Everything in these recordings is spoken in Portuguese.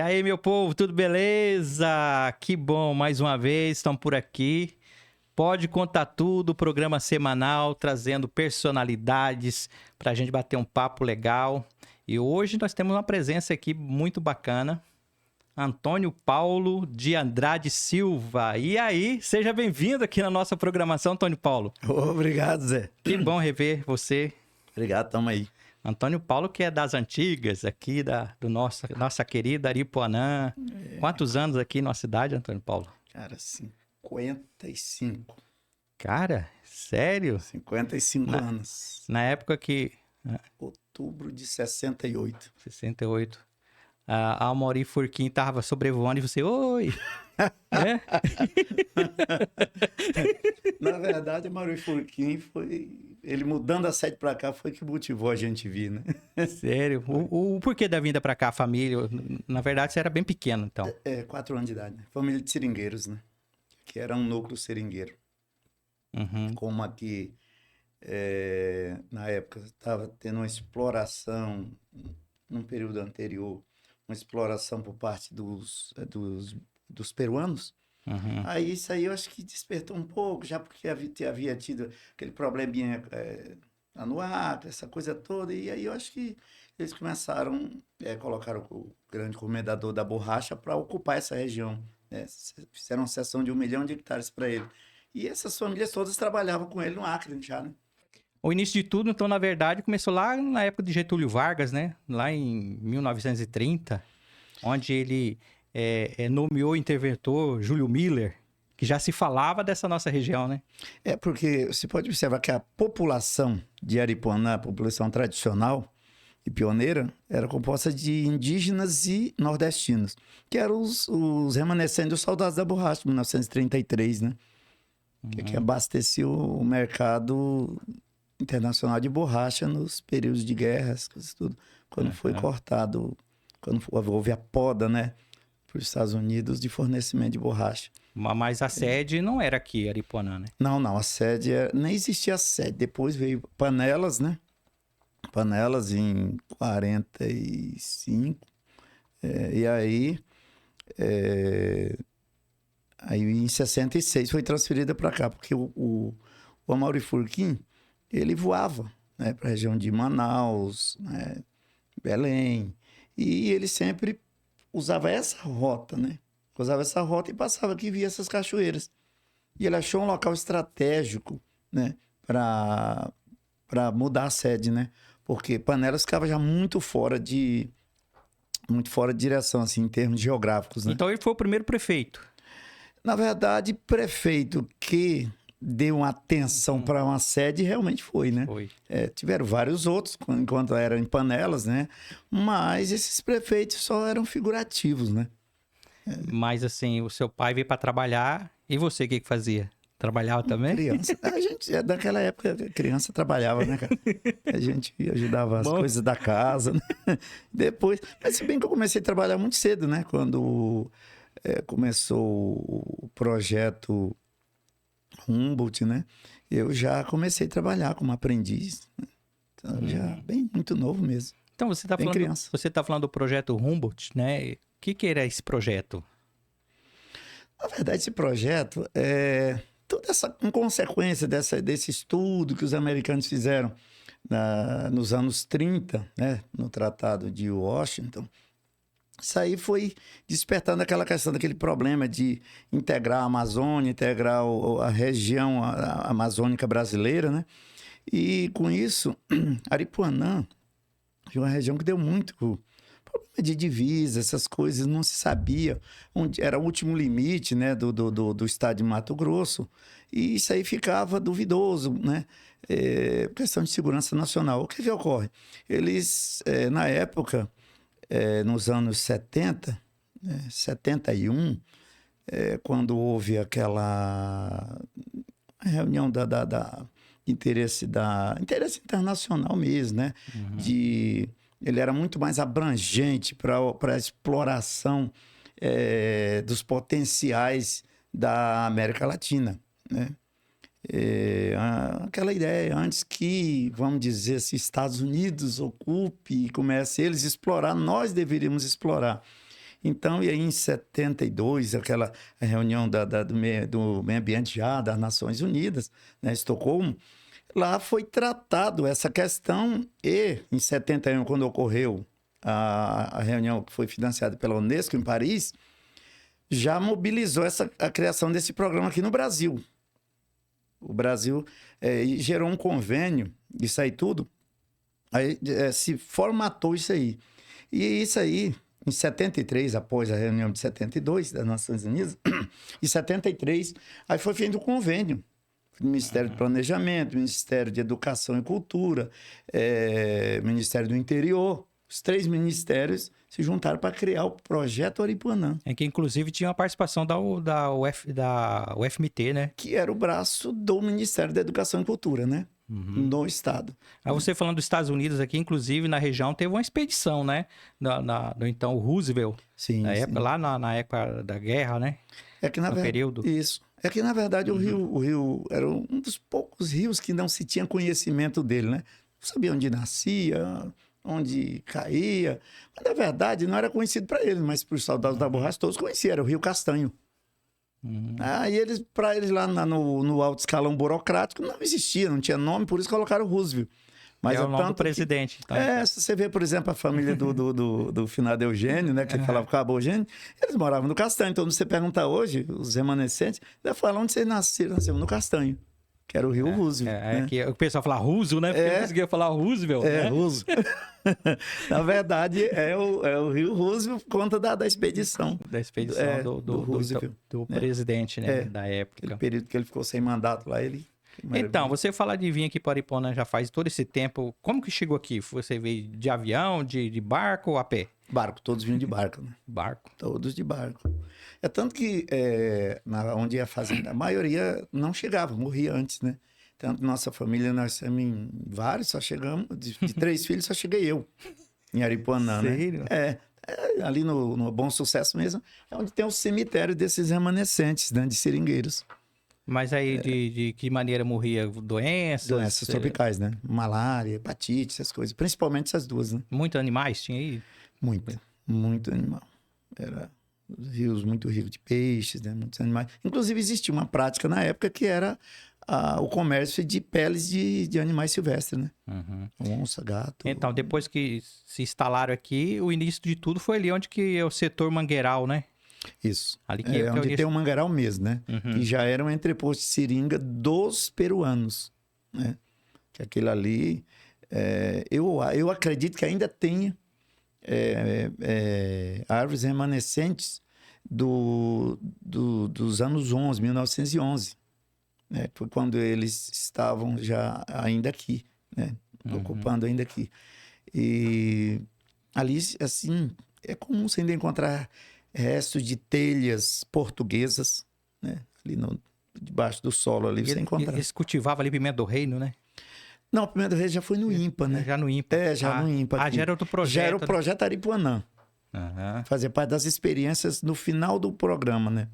E aí, meu povo, tudo beleza? Que bom, mais uma vez, estão por aqui. Pode Contar Tudo, programa semanal, trazendo personalidades para a gente bater um papo legal. E hoje nós temos uma presença aqui muito bacana, Antônio Paulo de Andrade Silva. E aí, seja bem-vindo aqui na nossa programação, Antônio Paulo. Obrigado, Zé. Que bom rever você. Obrigado, tamo aí. Antônio Paulo, que é das antigas aqui, nossa querida Aripuanã. Quantos anos aqui na cidade, Antônio Paulo? Cara, 55. Cara, sério? 55 anos. Na época que... Outubro de 68. 68. A Amaury Furquim tava sobrevoando e você... Oi! É? Na verdade, a Amaury Furquim foi... Ele mudando a sede pra cá foi que motivou a gente vir, né? Sério? O porquê da vinda pra cá, a família? Na verdade, você era bem pequeno, então. 4 anos de idade, né? Família de seringueiros, né? Que era um núcleo seringueiro. Uhum. Como aqui, na época, estava tendo uma exploração, num período anterior, uma exploração por parte dos peruanos. Uhum. Aí isso aí eu acho que despertou um pouco, já porque havia tido aquele probleminha no Acre, essa coisa toda, e aí eu acho que eles começaram, colocaram o grande comendador da borracha para ocupar essa região, né? Fizeram uma cessão de 1 milhão de hectares para ele. E essas famílias todas trabalhavam com ele no Acre já, né? O início de tudo, então, na verdade, começou lá na época de Getúlio Vargas, né? Lá em 1930, onde ele nomeou o interventor Júlio Miller, que já se falava dessa nossa região, né? Porque você pode observar que a população de Aripuanã, a população tradicional e pioneira, era composta de indígenas e nordestinos, que eram os remanescentes dos soldados da borracha, de 1933, né? Que abasteciam o mercado internacional de borracha nos períodos de guerras, coisas tudo. Quando foi cortado, quando houve a poda, né, para os Estados Unidos de fornecimento de borracha. Mas a sede não era aqui, Aripuanã, né? Não, a sede nem existia a sede. Depois veio Panelas, né? Panelas em 45. E aí em 66 foi transferida para cá, porque o Amaury Furquim, ele voava, né, para a região de Manaus, né, Belém, e ele sempre usava essa rota, né? Usava essa rota e passava aqui e via essas cachoeiras. E ele achou um local estratégico, né, para mudar a sede, né? Porque Panelas ficava já muito fora de direção, assim, em termos geográficos, né? Então ele foi o primeiro prefeito. Na verdade, prefeito que deu uma atenção para uma sede realmente foi, né? Foi. Tiveram vários outros, enquanto eram em Panelas, né? Mas esses prefeitos só eram figurativos, né? Mas assim, o seu pai veio para trabalhar e você o que fazia? Trabalhava também? Criança. A gente, daquela época, criança trabalhava, né, cara? A gente ajudava as coisas da casa, né? Depois... Mas se bem que eu comecei a trabalhar muito cedo, né? Quando começou o projeto Humboldt, né? Eu já comecei a trabalhar como aprendiz, né? Então, já bem muito novo mesmo. Então você está falando, criança. você tá falando do projeto Humboldt, né? O que era esse projeto? Na verdade, esse projeto toda essa consequência desse estudo que os americanos fizeram nos anos 30, né? No Tratado de Washington. Isso aí foi despertando aquela questão daquele problema de integrar a Amazônia, integrar a região amazônica brasileira, né? E com isso, Aripuanã foi uma região que deu muito problema de divisa, essas coisas, não se sabia onde era o último limite, né, do estado de Mato Grosso, e isso aí ficava duvidoso, né? Questão de segurança nacional. O que ocorre? Eles, na época, nos anos 70, 71, quando houve aquela reunião da interesse internacional mesmo, né? Ele era muito mais abrangente para a exploração dos potenciais da América Latina, né? Aquela ideia antes que, vamos dizer assim, Estados Unidos ocupe e comece eles a explorar, nós deveríamos explorar. Então, e aí em 72, aquela reunião do meio ambiente já das Nações Unidas, né, Estocolmo, lá foi tratado essa questão e em 71, quando ocorreu a reunião que foi financiada pela Unesco em Paris, já mobilizou a criação desse programa aqui no Brasil. O Brasil gerou um convênio, isso aí tudo, aí se formatou isso aí. E isso aí, em 73, após a reunião de 72 das Nações Unidas, em 73, aí foi feito o convênio. Ministério do Planejamento, Ministério de Educação e Cultura, Ministério do Interior. Os 3 ministérios se juntaram para criar o Projeto Aripuanã. Que inclusive tinha a participação da UFMT, né? Que era o braço do Ministério da Educação e Cultura, né? No estado. Aí você falando dos Estados Unidos aqui, inclusive na região teve uma expedição, né? Do então Roosevelt. Sim, época, lá na época da guerra, né? Período. Isso. É que, na verdade, o rio era um dos poucos rios que não se tinha conhecimento dele, né? Não sabia onde nascia, onde caía. Mas, na verdade, não era conhecido para eles, mas para os soldados da borracha todos conheciam. Era o Rio Castanho. Aí, para eles lá no alto escalão burocrático, não existia, não tinha nome, por isso colocaram Roosevelt. Mas é o nome do presidente. Que, então. Se você vê, por exemplo, a família do finado Eugênio, né? Que falava com o Cabo Eugênio, eles moravam no Castanho. Então, se você perguntar hoje, os remanescentes, vai falar onde vocês nasceram. Nasceu no Castanho, que era o Rio Roosevelt. Né? Que o pessoal fala Roosevelt, né? Porque não conseguia falar Roosevelt. É, né? Roosevelt. Na verdade, é o Rio Roosevelt por conta da expedição. Da expedição do presidente, né? Da época. Aquele período que ele ficou sem mandato lá, ele... Então, você falar de vir aqui para Aripuanã já faz todo esse tempo. Como que chegou aqui? Você veio de avião, de barco ou a pé? Barco, todos vinham de barco, né? Barco. Todos de barco. É tanto que onde ia a fazenda, a maioria não chegava, morria antes, né? Tanto nossa família, nós somos em vários, só chegamos, de 3 filhos, só cheguei eu, em Aripuanã, Sério? né? Ali no Bom Sucesso mesmo, é onde tem o cemitério desses remanescentes, né? De seringueiros. Mas aí, de que maneira morria? Doenças? Doenças tropicais, né? Malária, hepatite, essas coisas. Principalmente essas duas, né? Muitos animais tinha aí? Muito animal. Era rios muito ricos de peixes, né? Muitos animais. Inclusive, existia uma prática na época que era o comércio de peles de animais silvestres, né? Onça, gato. Então, depois que se instalaram aqui, o início de tudo foi ali onde que é o setor mangueiral, né? Isso. Ali onde tem o mangueiral mesmo, né? Que já era um entreposto de seringa dos peruanos, né? Que aquilo ali... eu acredito que ainda tenha árvores remanescentes dos anos 1911. Né? Foi quando eles estavam já ainda aqui, né? Ocupando ainda aqui. E ali, assim, é comum você ainda encontrar restos de telhas portuguesas, né? Ali debaixo do solo ali você encontra. Eles cultivavam ali pimenta do reino, né? Não, o pimenta do reino já foi no INPA, né? Já no INPA. Já no INPA. Já era outro projeto. Já era o projeto Aripuanã. Fazia parte das experiências no final do programa, né?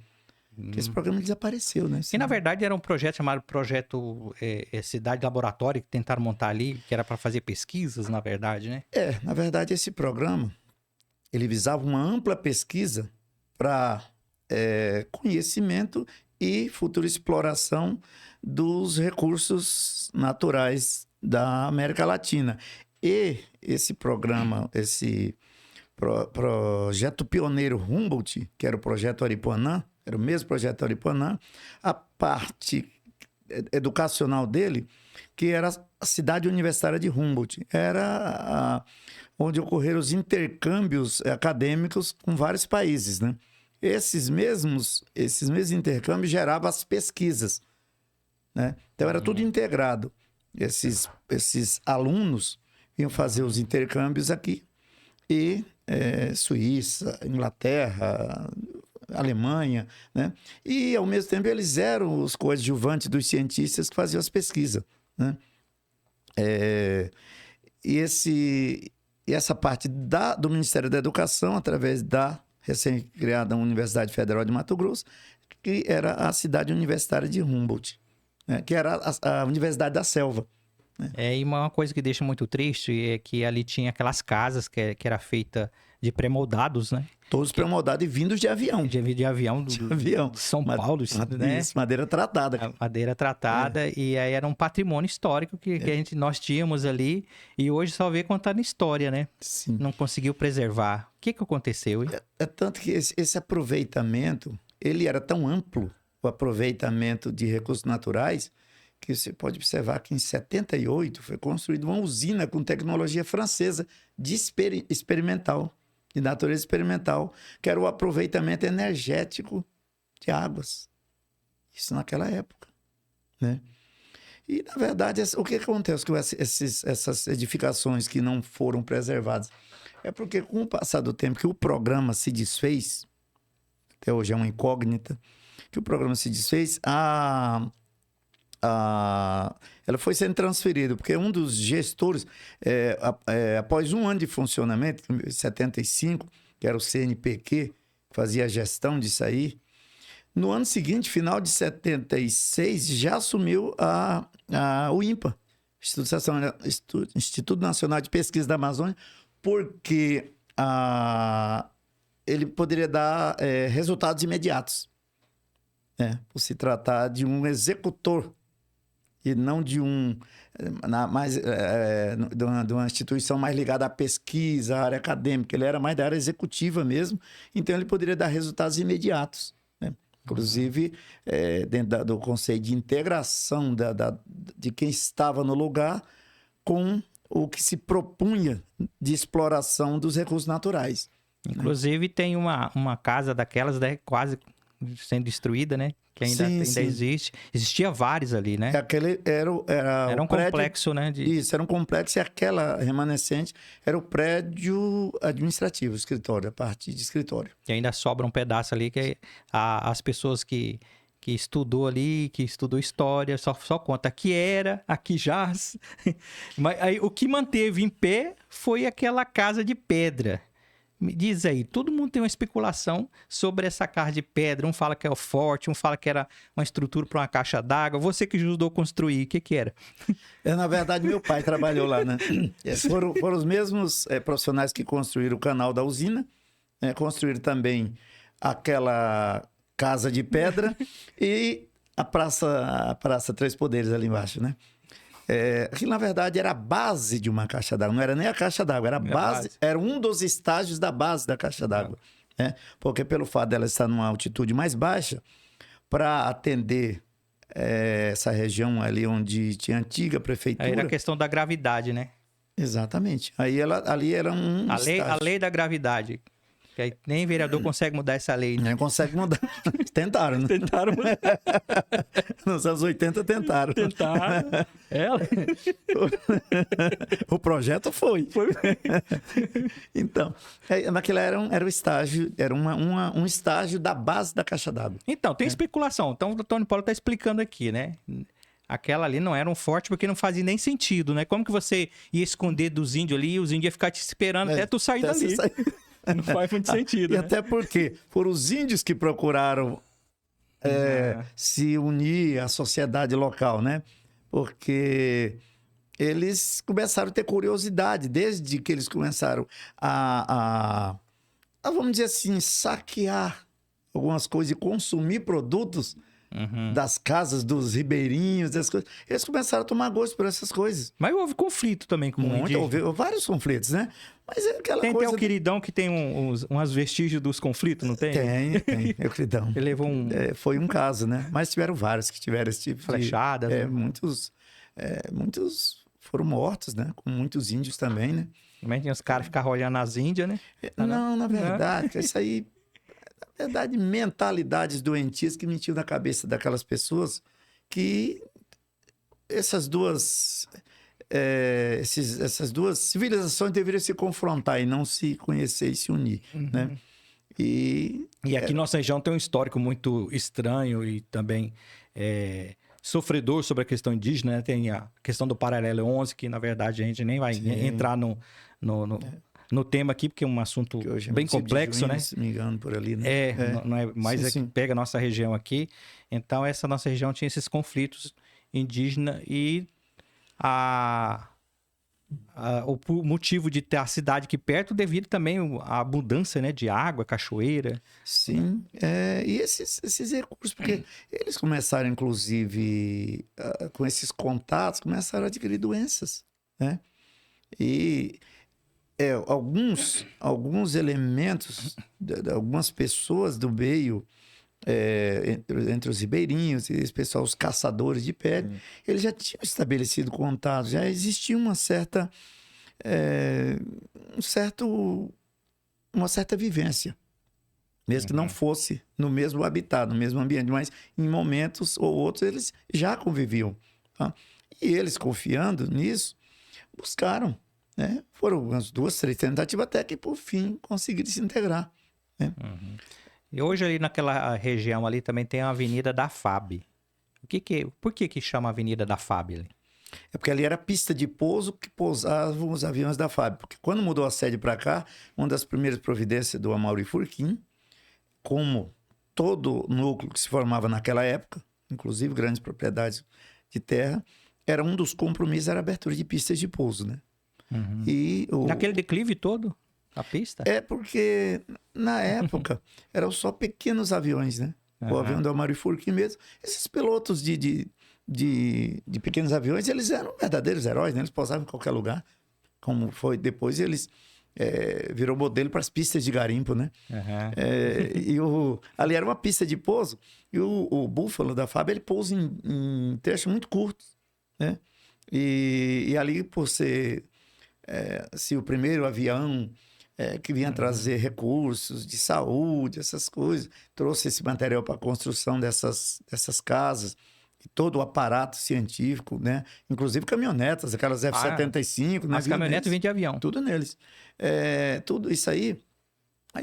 Porque esse programa desapareceu, né? E na verdade era um projeto chamado Projeto Cidade Laboratório, que tentaram montar ali, que era para fazer pesquisas, na verdade, né? Na verdade esse programa, ele visava uma ampla pesquisa para conhecimento e futura exploração dos recursos naturais da América Latina. E esse programa, esse projeto pioneiro Humboldt, que era o projeto Aripuanã, era o mesmo projeto Aripuanã, a parte educacional dele, que era a cidade universitária de Humboldt, era onde ocorreram os intercâmbios acadêmicos com vários países, né? Esses mesmos intercâmbios geravam as pesquisas, né? Então era tudo integrado. Esses alunos iam fazer os intercâmbios aqui e Suíça, Inglaterra, Alemanha, né? E ao mesmo tempo eles eram os coadjuvantes dos cientistas que faziam as pesquisas, né? E essa parte do Ministério da Educação, através da recém-criada Universidade Federal de Mato Grosso, que era a cidade universitária de Humboldt, né? Que era a Universidade da Selva. Né? E uma coisa que deixa muito triste é que ali tinha aquelas casas que era feita de pré-moldados, né? Todos pré-moldados e vindos de avião. De avião, avião. De São Paulo, né? Isso, madeira tratada. Madeira tratada, e aí era um patrimônio histórico que nós tínhamos ali, e hoje só vê contando história, né? Sim. Não conseguiu preservar. O que aconteceu, hein? É tanto que esse aproveitamento, ele era tão amplo, o aproveitamento de recursos naturais, que você pode observar que em 78 foi construída uma usina com tecnologia francesa de experimental, de natureza experimental, que era o aproveitamento energético de águas. Isso naquela época, né? E, na verdade, o que acontece com essas edificações que não foram preservadas? É porque, com o passar do tempo, que o programa se desfez, até hoje é uma incógnita, que o programa se desfez, ela foi sendo transferida, porque um dos gestores, após um ano de funcionamento, em 75, que era o CNPq, que fazia a gestão disso aí, no ano seguinte, final de 76, já assumiu o INPA, Instituto Nacional de Pesquisa da Amazônia, porque ele poderia dar resultados imediatos, por se tratar de um executor e não de uma instituição mais ligada à pesquisa, à área acadêmica. Ele era mais da área executiva mesmo, então ele poderia dar resultados imediatos, né? Inclusive, dentro do conceito de integração de quem estava no lugar com o que se propunha de exploração dos recursos naturais. Inclusive, tem uma casa daquelas, né, quase sendo destruída, né? Que ainda existe. Existia vários ali, né? Aquele era um prédio, complexo, né? Isso, era um complexo, e aquela remanescente era o prédio administrativo, o escritório, a parte de escritório. E ainda sobra um pedaço ali que as pessoas que estudou ali, que estudou história, só conta que era, aqui jaz. Mas aí, o que manteve em pé foi aquela casa de pedra. Me diz aí, todo mundo tem uma especulação sobre essa casa de pedra. Um fala que é o forte, um fala que era uma estrutura para uma caixa d'água. Você que ajudou a construir, o que era? Na verdade, meu pai trabalhou lá, né? Foram os mesmos profissionais que construíram o canal da usina, construíram também aquela casa de pedra e a Praça Três Poderes ali embaixo, né? Aquilo, na verdade, era a base de uma caixa d'água. Não era nem a caixa d'água, era a base. Era um dos estágios da base da caixa d'água. Né? Porque pelo fato dela estar numa altitude mais baixa, para atender essa região ali onde tinha a antiga prefeitura... Aí era a questão da gravidade, né? Exatamente. Aí ali era um a lei da gravidade. Que aí nem vereador consegue mudar essa lei. Nem consegue mudar. Tentaram, né? Tentaram mudar. Nos anos 80 tentaram. Tentaram. O projeto foi. Então, naquela era o estágio, era um estágio da base da caixa d'água. Então, tem especulação. Então, o Tony Paulo está explicando aqui, né? Aquela ali não era um forte porque não fazia nem sentido, né? Como que você ia esconder dos índios ali e os índios iam ficar te esperando até tu sair dali? Não faz muito sentido, E né? até porque foram os índios que procuraram se unir à sociedade local, né? Porque eles começaram a ter curiosidade, desde que eles começaram vamos dizer assim, saquear algumas coisas e consumir produtos das casas dos ribeirinhos, das coisas. Eles começaram a tomar gosto por essas coisas. Mas houve conflito também com o indígena. Houve vários conflitos, né? Mas é aquela tem coisa... Tem o queridão que tem umas vestígios dos conflitos, não tem? Tem, é o queridão. Ele levou foi um caso, né? Mas tiveram vários que tiveram esse tipo flechadas, de... né? Muitos foram mortos, né? Com muitos índios também, né? Também tinha os caras ficarem olhando nas Índias, né? Não, na verdade, isso aí... Na verdade, mentalidades doentias que metiam na cabeça daquelas pessoas que essas duas civilizações deveriam se confrontar e não se conhecer e se unir, né? E aqui nossa região tem um histórico muito estranho e também sofredor sobre a questão indígena, né? Tem a questão do Paralelo 11, que na verdade a gente nem vai entrar no tema aqui, porque é um assunto bem complexo, né? Se me engano, por ali, né? Não é mais que pega a nossa região aqui. Então, essa nossa região tinha esses conflitos indígenas e o motivo de ter a cidade aqui perto devido também à abundância, né, de água, cachoeira. Sim, e esses recursos, porque eles começaram, inclusive, com esses contatos, começaram a adquirir doenças, né? E alguns elementos, de algumas pessoas do meio, entre os ribeirinhos e esse pessoal, os caçadores de pele, eles já tinham estabelecido contatos, já existia uma certa vivência. Mesmo que não fosse no mesmo habitat, no mesmo ambiente, mas em momentos ou outros eles já conviviam. Tá? E eles, confiando nisso, buscaram. Né? Foram umas 2, 3 tentativas até que, por fim, conseguiram se integrar. Né? E hoje ali naquela região ali também tem a Avenida da FAB. Por que chama Avenida da FAB ali? É porque ali era pista de pouso que pousavam os aviões da FAB. Porque quando mudou a sede para cá, uma das primeiras providências do Amaury Furquim, como todo núcleo que se formava naquela época, inclusive grandes propriedades de terra, era um dos compromissos era a abertura de pistas de pouso, né? E naquele declive todo, a pista? É porque, na época, eram só pequenos aviões, né? O avião do Amaury Furquim mesmo. Esses pilotos de pequenos aviões, eles eram verdadeiros heróis, né? Eles pousavam em qualquer lugar. Como foi depois, eles virou modelo para as pistas de garimpo, né? Ali era uma pista de pouso e o Búfalo da FAB, ele pousa em trechos muito curtos, né? E ali, por ser o primeiro avião que vinha trazer recursos de saúde, essas coisas, trouxe esse material para a construção dessas casas, todo o aparato científico, né? Inclusive caminhonetas, aquelas F-75, né? As caminhonetas vêm de avião. Tudo neles. Tudo isso aí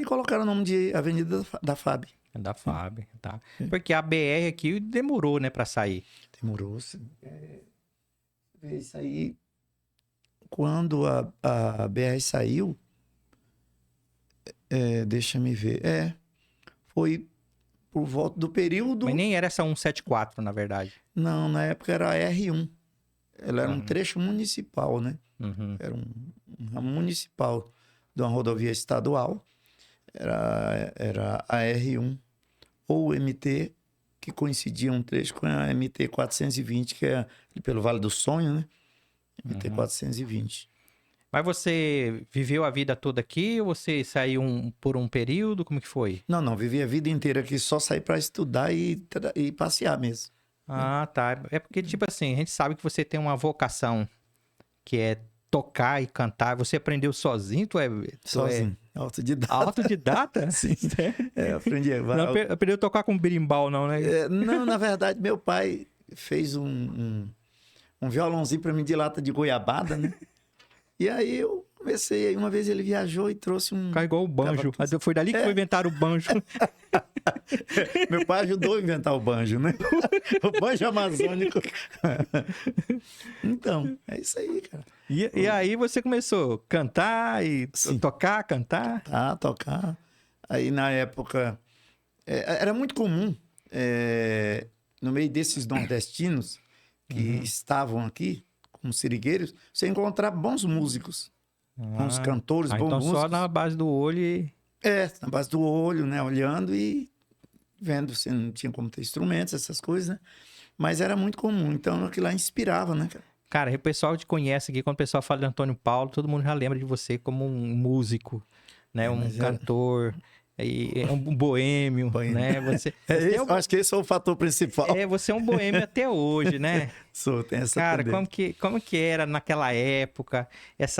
colocaram o nome de Avenida da FAB. Da FAB, tá. Porque a BR aqui demorou, né, para sair. Demorou, sim. Isso aí, quando a BR saiu, deixa me ver, foi por volta do período... Mas nem era essa 174, na verdade. Não, na época era a R1. Ela era um trecho municipal, né? Era um ramo municipal de uma rodovia estadual. Era a R1 ou o MT, que coincidia um trecho com a MT 420, que é pelo Vale do Sonho, né? MT 420. Mas você viveu a vida toda aqui ou você saiu por um período? Como que foi? Não, vivi a vida inteira aqui, só saí para estudar e passear mesmo. Ah, tá. É porque, tipo assim, a gente sabe que você tem uma vocação que é tocar e cantar. Você aprendeu sozinho? Sozinho, autodidata. Autodidata? Sim, aprendi. Não aprendeu a tocar com berimbau, não, né? Não, na verdade, meu pai fez um violãozinho para mim de lata de goiabada, né? E aí eu comecei, aí uma vez ele viajou e trouxe um... Carregou o banjo. Foi dali que foi inventar o banjo. Meu pai ajudou a inventar o banjo, né? O banjo amazônico. Então, é isso aí, cara. E aí você começou a cantar e tocar, cantar? Tocar. Aí na época, era muito comum, no meio desses nordestinos que estavam aqui, como sirigueiros, você encontrar bons músicos, bons cantores, bons então músicos. Só na base do olho e... na base do olho, né? Olhando e vendo. Você não tinha como ter instrumentos, essas coisas, né? Mas era muito comum. Então, aquilo lá inspirava, né, cara? Cara, o pessoal te conhece aqui, quando o pessoal fala de Antônio Paulo, todo mundo já lembra de você como um músico, né? Um cantor... É um boêmio, né? Você, eu acho que esse é o fator principal. Você é um boêmio até hoje, né? Tem essa Cara, como que era naquela época,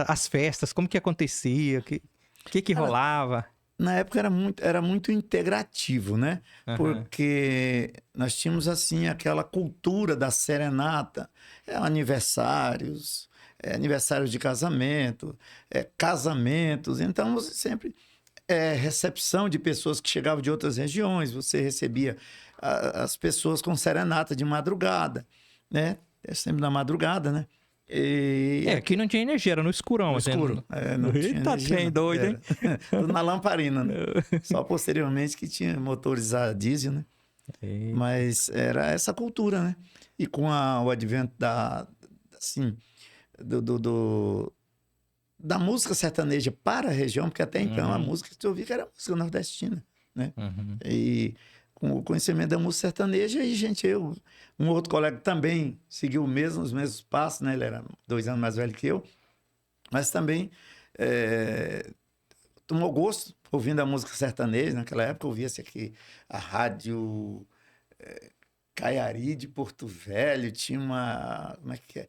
as festas, como que acontecia, que rolava? Na época era muito integrativo, né? Porque nós tínhamos, assim, aquela cultura da serenata, aniversários de casamento, casamentos, então você sempre... recepção de pessoas que chegavam de outras regiões, você recebia as pessoas com serenata de madrugada, né? Sempre na madrugada, né? Aqui não tinha energia, era no escurão. No escuro. Não tinha energia, trem doido, hein? Tudo na lamparina, né? Só posteriormente que tinha motores a diesel, né? Mas era essa cultura, né? E com o advento da música sertaneja para a região, porque até então a música que eu ouvia era música nordestina, né? E com o conhecimento da música sertaneja, aí, gente, um outro colega também seguiu os mesmos passos, né? Ele era 2 anos mais velho que eu, mas também tomou gosto ouvindo a música sertaneja. Naquela época eu ouvia-se aqui a rádio Caiari de Porto Velho, tinha uma... Como é que é?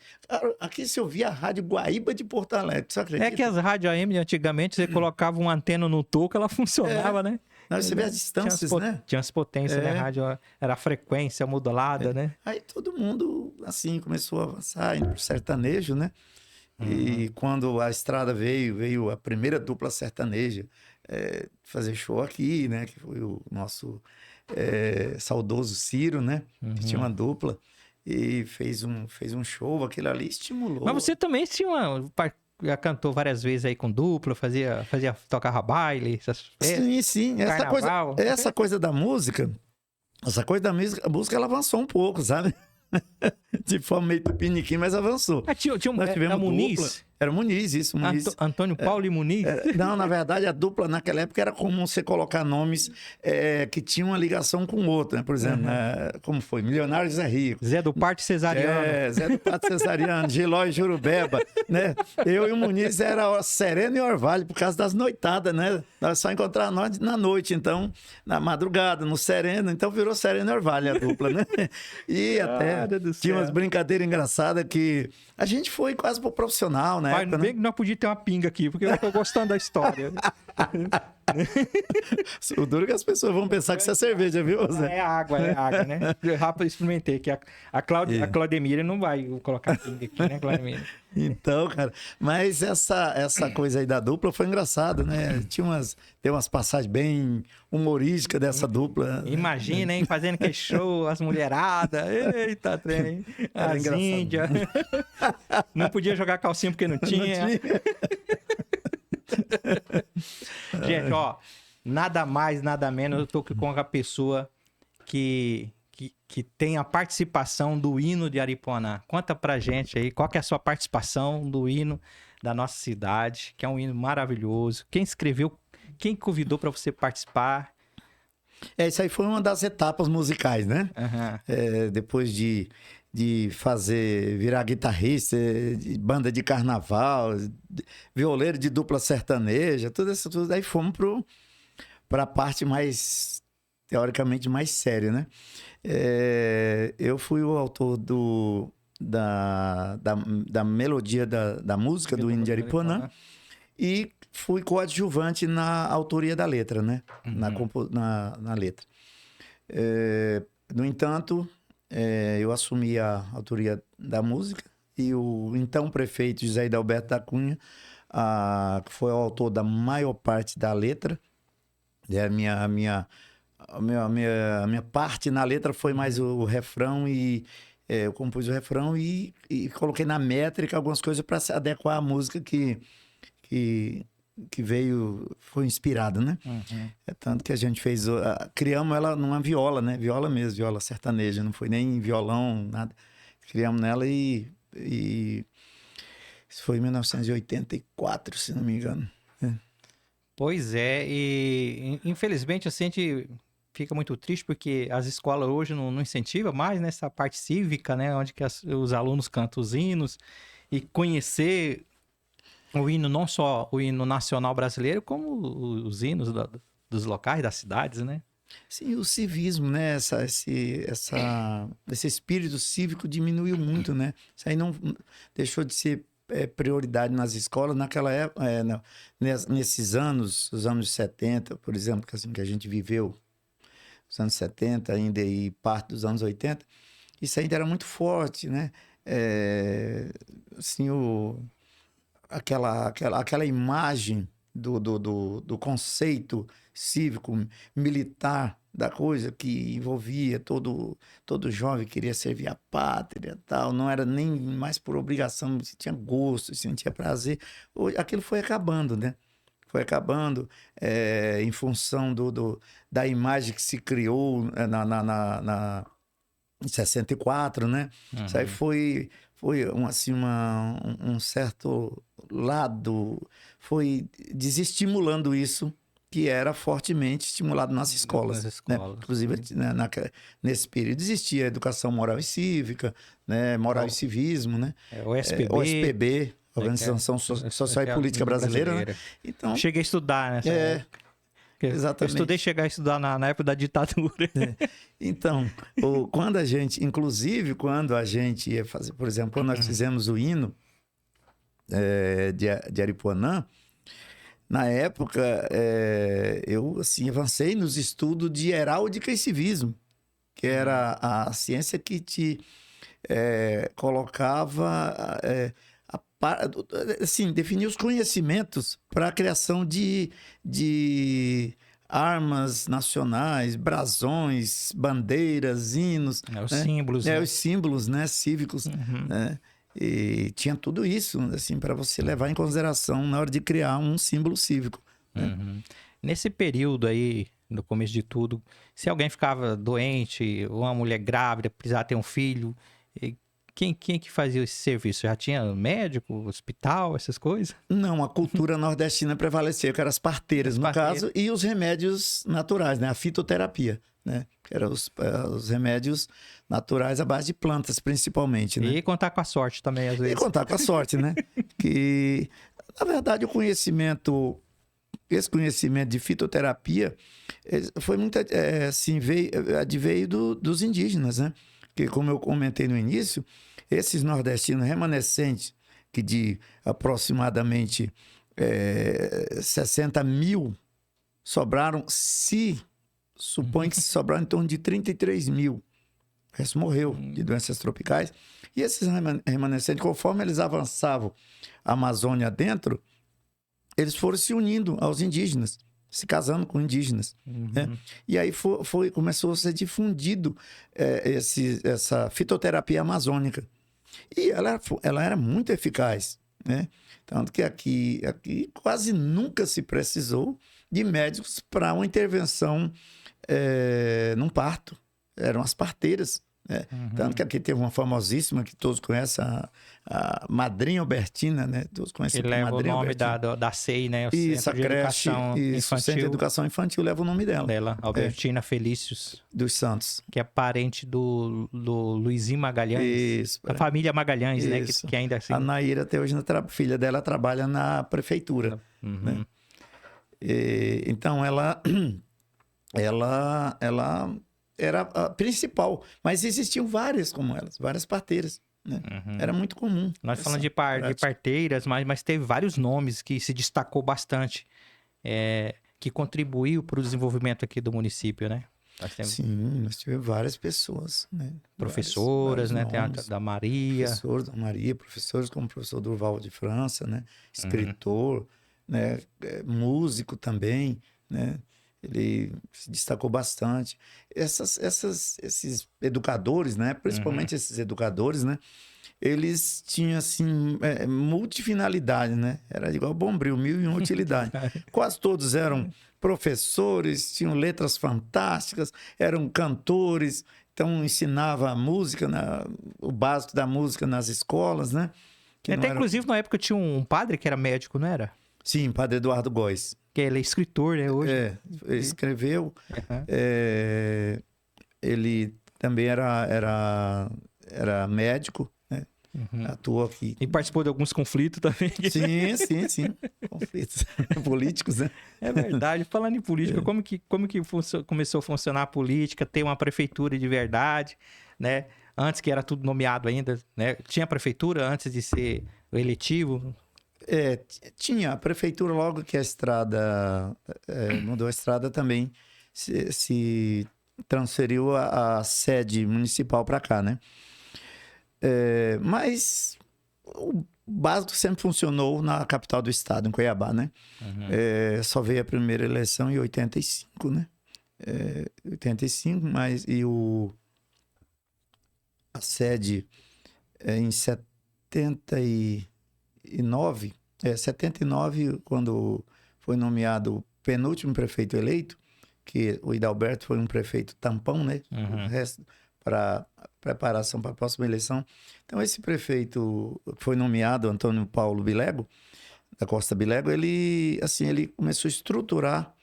Aqui se ouvia a rádio Guaíba de Porto Alegre, você acredita? É que as rádios AM antigamente você colocava uma antena no toco, ela funcionava, né? Não, você vê as distâncias, né? Tinha as potências, né? A rádio era a frequência modulada, né? Aí todo mundo, assim, começou a avançar, indo pro sertanejo, né? E quando a estrada veio a primeira dupla sertaneja fazer show aqui, né? Que foi o nosso saudoso Ciro, né? Que tinha uma dupla e fez um show, aquilo ali estimulou. Mas você também já cantou várias vezes aí com dupla, tocava baile, essas Sim. Essa coisa da música, a música ela avançou um pouco, sabe? De forma meio tupiniquim, mas avançou. Nós tivemos Muniz? Dupla. Era Muniz, isso. Muniz. Antônio Paulo e Muniz? Não, na verdade, a dupla naquela época era comum você colocar nomes que tinham uma ligação com o outro, né? Por exemplo, como foi? Milionário Zé Rico. Zé do Parte Cesariano. Zé do Parte Cesariano, Giló e Jurubeba, né? Eu e o Muniz era Sereno e Orvalho, por causa das noitadas, né? Nós só encontrávamos nós na noite, então, na madrugada, no Sereno, então virou Sereno e Orvalho a dupla, né? E até tinha umas brincadeiras engraçadas que a gente foi quase pro profissional, né? Pai, bem que nós podíamos ter uma pinga aqui, porque eu tô gostando da história. O duro que as pessoas vão pensar que isso é cerveja, viu, Zé? É água, né? Eu rápido experimentei, que a Claudemira não vai colocar pinga aqui, né, Claudemira? Então, cara, mas essa coisa aí da dupla foi engraçada, né? Tem umas passagens bem humorísticas dessa dupla. Imagina, hein? Fazendo que show, as mulheradas. Eita, trem. As índias. Não podia jogar calcinha porque não tinha. Gente, ó, nada mais, nada menos, eu tô aqui com uma pessoa que tem a participação do hino de Aripuanã. Conta pra gente aí, qual que é a sua participação do hino da nossa cidade, que é um hino maravilhoso. Quem escreveu, quem convidou para você participar? Isso aí foi uma das etapas musicais, né? Depois de virar guitarrista, de banda de carnaval, violeiro de dupla sertaneja, tudo isso, aí fomos para a parte mais, teoricamente, mais séria, né? Eu fui o autor da melodia da música do hino de Aripuanã e fui coadjuvante na autoria da letra, né? Na letra. No entanto, eu assumi a autoria da música e o então prefeito José Hidalberto da Cunha, que foi o autor da maior parte da letra. A minha parte na letra foi mais o refrão e eu compus o refrão e coloquei na métrica algumas coisas para se adequar à música que foi inspirada, né? Tanto que a gente criamos ela numa viola, né? Viola mesmo, viola sertaneja, não foi nem violão, nada. Criamos nela e isso foi em 1984, se não me engano. Pois é, e infelizmente assim, a gente fica muito triste porque as escolas hoje não incentivam mais nessa parte cívica, né? Onde que os alunos cantam os hinos e conhecer o hino, não só o hino nacional brasileiro, como os hinos dos locais, das cidades, né? Sim, o civismo, né? Esse espírito cívico diminuiu muito, né? Isso aí não deixou de ser prioridade nas escolas. Naquela época, nesses anos, os anos 70, por exemplo, que a gente viveu, os anos 70 ainda e parte dos anos 80, isso ainda era muito forte, né? Assim, aquela imagem do conceito cívico, militar da coisa que envolvia todo jovem queria servir a pátria, tal, não era nem mais por obrigação, se tinha gosto, se sentia prazer. Aquilo foi acabando, né? Foi acabando em função da imagem que se criou em 64, né? Isso aí foi um certo lado, foi desestimulando isso, que era fortemente estimulado nas escolas. Nas escolas, né? Inclusive, né, nesse período existia educação moral e cívica, né? Moral e civismo, né? O SPB. OSPB, Organização Social e Política Brasileira. Né? Então, cheguei a estudar nessa época. Exatamente. Eu cheguei a estudar na época da ditadura. Então, quando a gente, inclusive, quando a gente ia fazer, por exemplo, quando nós fizemos o hino de Aripuanã, na época, eu assim, avancei nos estudos de heráldica e civismo, que era a ciência que te colocava, assim, definia os conhecimentos para a criação de armas nacionais, brasões, bandeiras, hinos. Os né? símbolos. Os símbolos, né? Cívicos. Né? E tinha tudo isso, assim, para você levar em consideração na hora de criar um símbolo cívico. Né? Nesse período aí, no começo de tudo, se alguém ficava doente, ou uma mulher grávida, precisava ter um filho, quem que fazia esse serviço? Já tinha médico, hospital, essas coisas? Não, a cultura nordestina prevaleceu, que eram as parteiras, no caso, e os remédios naturais, né? A fitoterapia, né? Que eram os remédios naturais à base de plantas, principalmente, né? E contar com a sorte também, às vezes. E contar com a sorte, né? Que, na verdade, esse conhecimento de fitoterapia foi muito, assim, veio dos indígenas, né? Que, como eu comentei no início, esses nordestinos remanescentes, que de aproximadamente 60 mil sobraram, supõe que sobraram em torno de 33 mil. O resto morreu de doenças tropicais. E esses remanescentes, conforme eles avançavam a Amazônia dentro, eles foram se unindo aos indígenas, se casando com indígenas. Né? E aí começou a ser difundido essa fitoterapia amazônica. E ela era muito eficaz. Né? Tanto que aqui quase nunca se precisou de médicos para uma intervenção num parto. Eram as parteiras. Né? Tanto que aqui teve uma famosíssima que todos conhecem, a Madrinha Albertina, né? Todos conhecem que leva Madrinha o nome Albertina. da CEI, né? O Isso, Centro de Educação Infantil. O Centro de Educação Infantil leva o nome dela. Albertina Felícios. Dos Santos. Que é parente do Luizinho Magalhães. Isso. A família Magalhães, né? Que ainda assim... A Naíra, até hoje, filha dela trabalha na prefeitura. Né? Então, ela era a principal, mas existiam várias como elas, várias parteiras. Né? Era muito comum. Nós falamos de parteiras, mas teve vários nomes que se destacou bastante, que contribuiu para o desenvolvimento aqui do município, né? Sim, nós tivemos várias pessoas, né? Professoras, né? Tem a da Maria. Professores da Maria, professores como o professor Durval de França, né? Escritor, né? Músico também, né? Ele se destacou bastante. Esses educadores, né? Principalmente esses educadores, né? Eles tinham, assim, multifinalidade, né? Era igual Bombril, 1001 utilidade. Quase todos eram professores, tinham letras fantásticas, eram cantores, então ensinava a música, o básico da música nas escolas, né? Inclusive, na época tinha um padre que era médico, não era? Sim, padre Eduardo Góes. Que ele é escritor, né, hoje. Ele escreveu. Ele também era médico, né? Atuou aqui. E participou de alguns conflitos também. Sim. Conflitos políticos, né? É verdade. Falando em política, como que começou a funcionar a política, ter uma prefeitura de verdade, né? Antes que era tudo nomeado ainda, né? Tinha prefeitura antes de ser o eletivo? Tinha. A prefeitura, logo que a estrada mudou a estrada também, se transferiu a sede municipal para cá, né? Mas o básico sempre funcionou na capital do estado, em Cuiabá, né? Só veio a primeira eleição em 85, né? 85, a sede em 79, 79, quando foi nomeado o penúltimo prefeito eleito, que o Hidalberto foi um prefeito tampão, né? O resto para preparação para a próxima eleição. Então, esse prefeito foi nomeado, Antônio Paulo Bilego, da Costa Bilego, ele começou a estruturar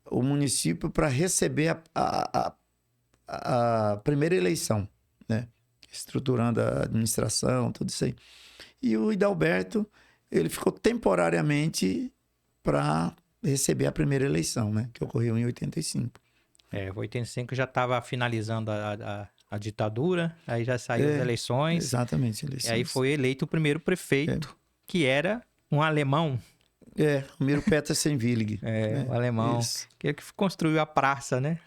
o município para receber a primeira eleição, né? Estruturando a administração, tudo isso aí. E o Hidalberto, ele ficou temporariamente para receber a primeira eleição, né? Que ocorreu em 85. Em 85 já estava finalizando a ditadura, aí já saiu as eleições. Exatamente, eleições. E aí foi eleito o primeiro prefeito, que era um alemão. Romero Petersen-Willig. O alemão. Isso. Que construiu a praça, né?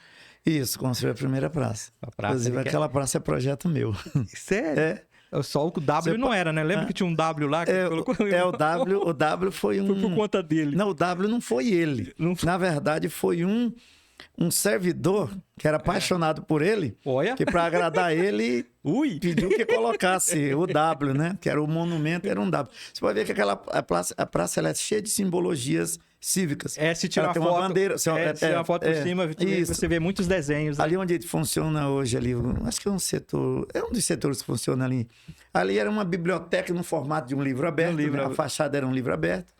Isso, construiu a primeira praça. Inclusive, aquela praça é projeto meu. Sério? Só o W não era, né? Lembra que tinha um W lá? Que colocou... O W foi um... Foi por conta dele. Não, o W não foi ele. Na verdade, foi um servidor que era apaixonado por ele, que para agradar ele, pediu que colocasse o W, né? Que era o monumento, era um W. Você pode ver que a praça ela é cheia de simbologias cívicas. Se tirar tem uma uma bandeira, tirar uma foto por cima, você vê muitos desenhos. Ali onde funciona hoje, ali, acho que é um setor, é um dos setores que funciona ali. Ali era uma biblioteca no formato de um livro aberto, né? A fachada era um livro aberto,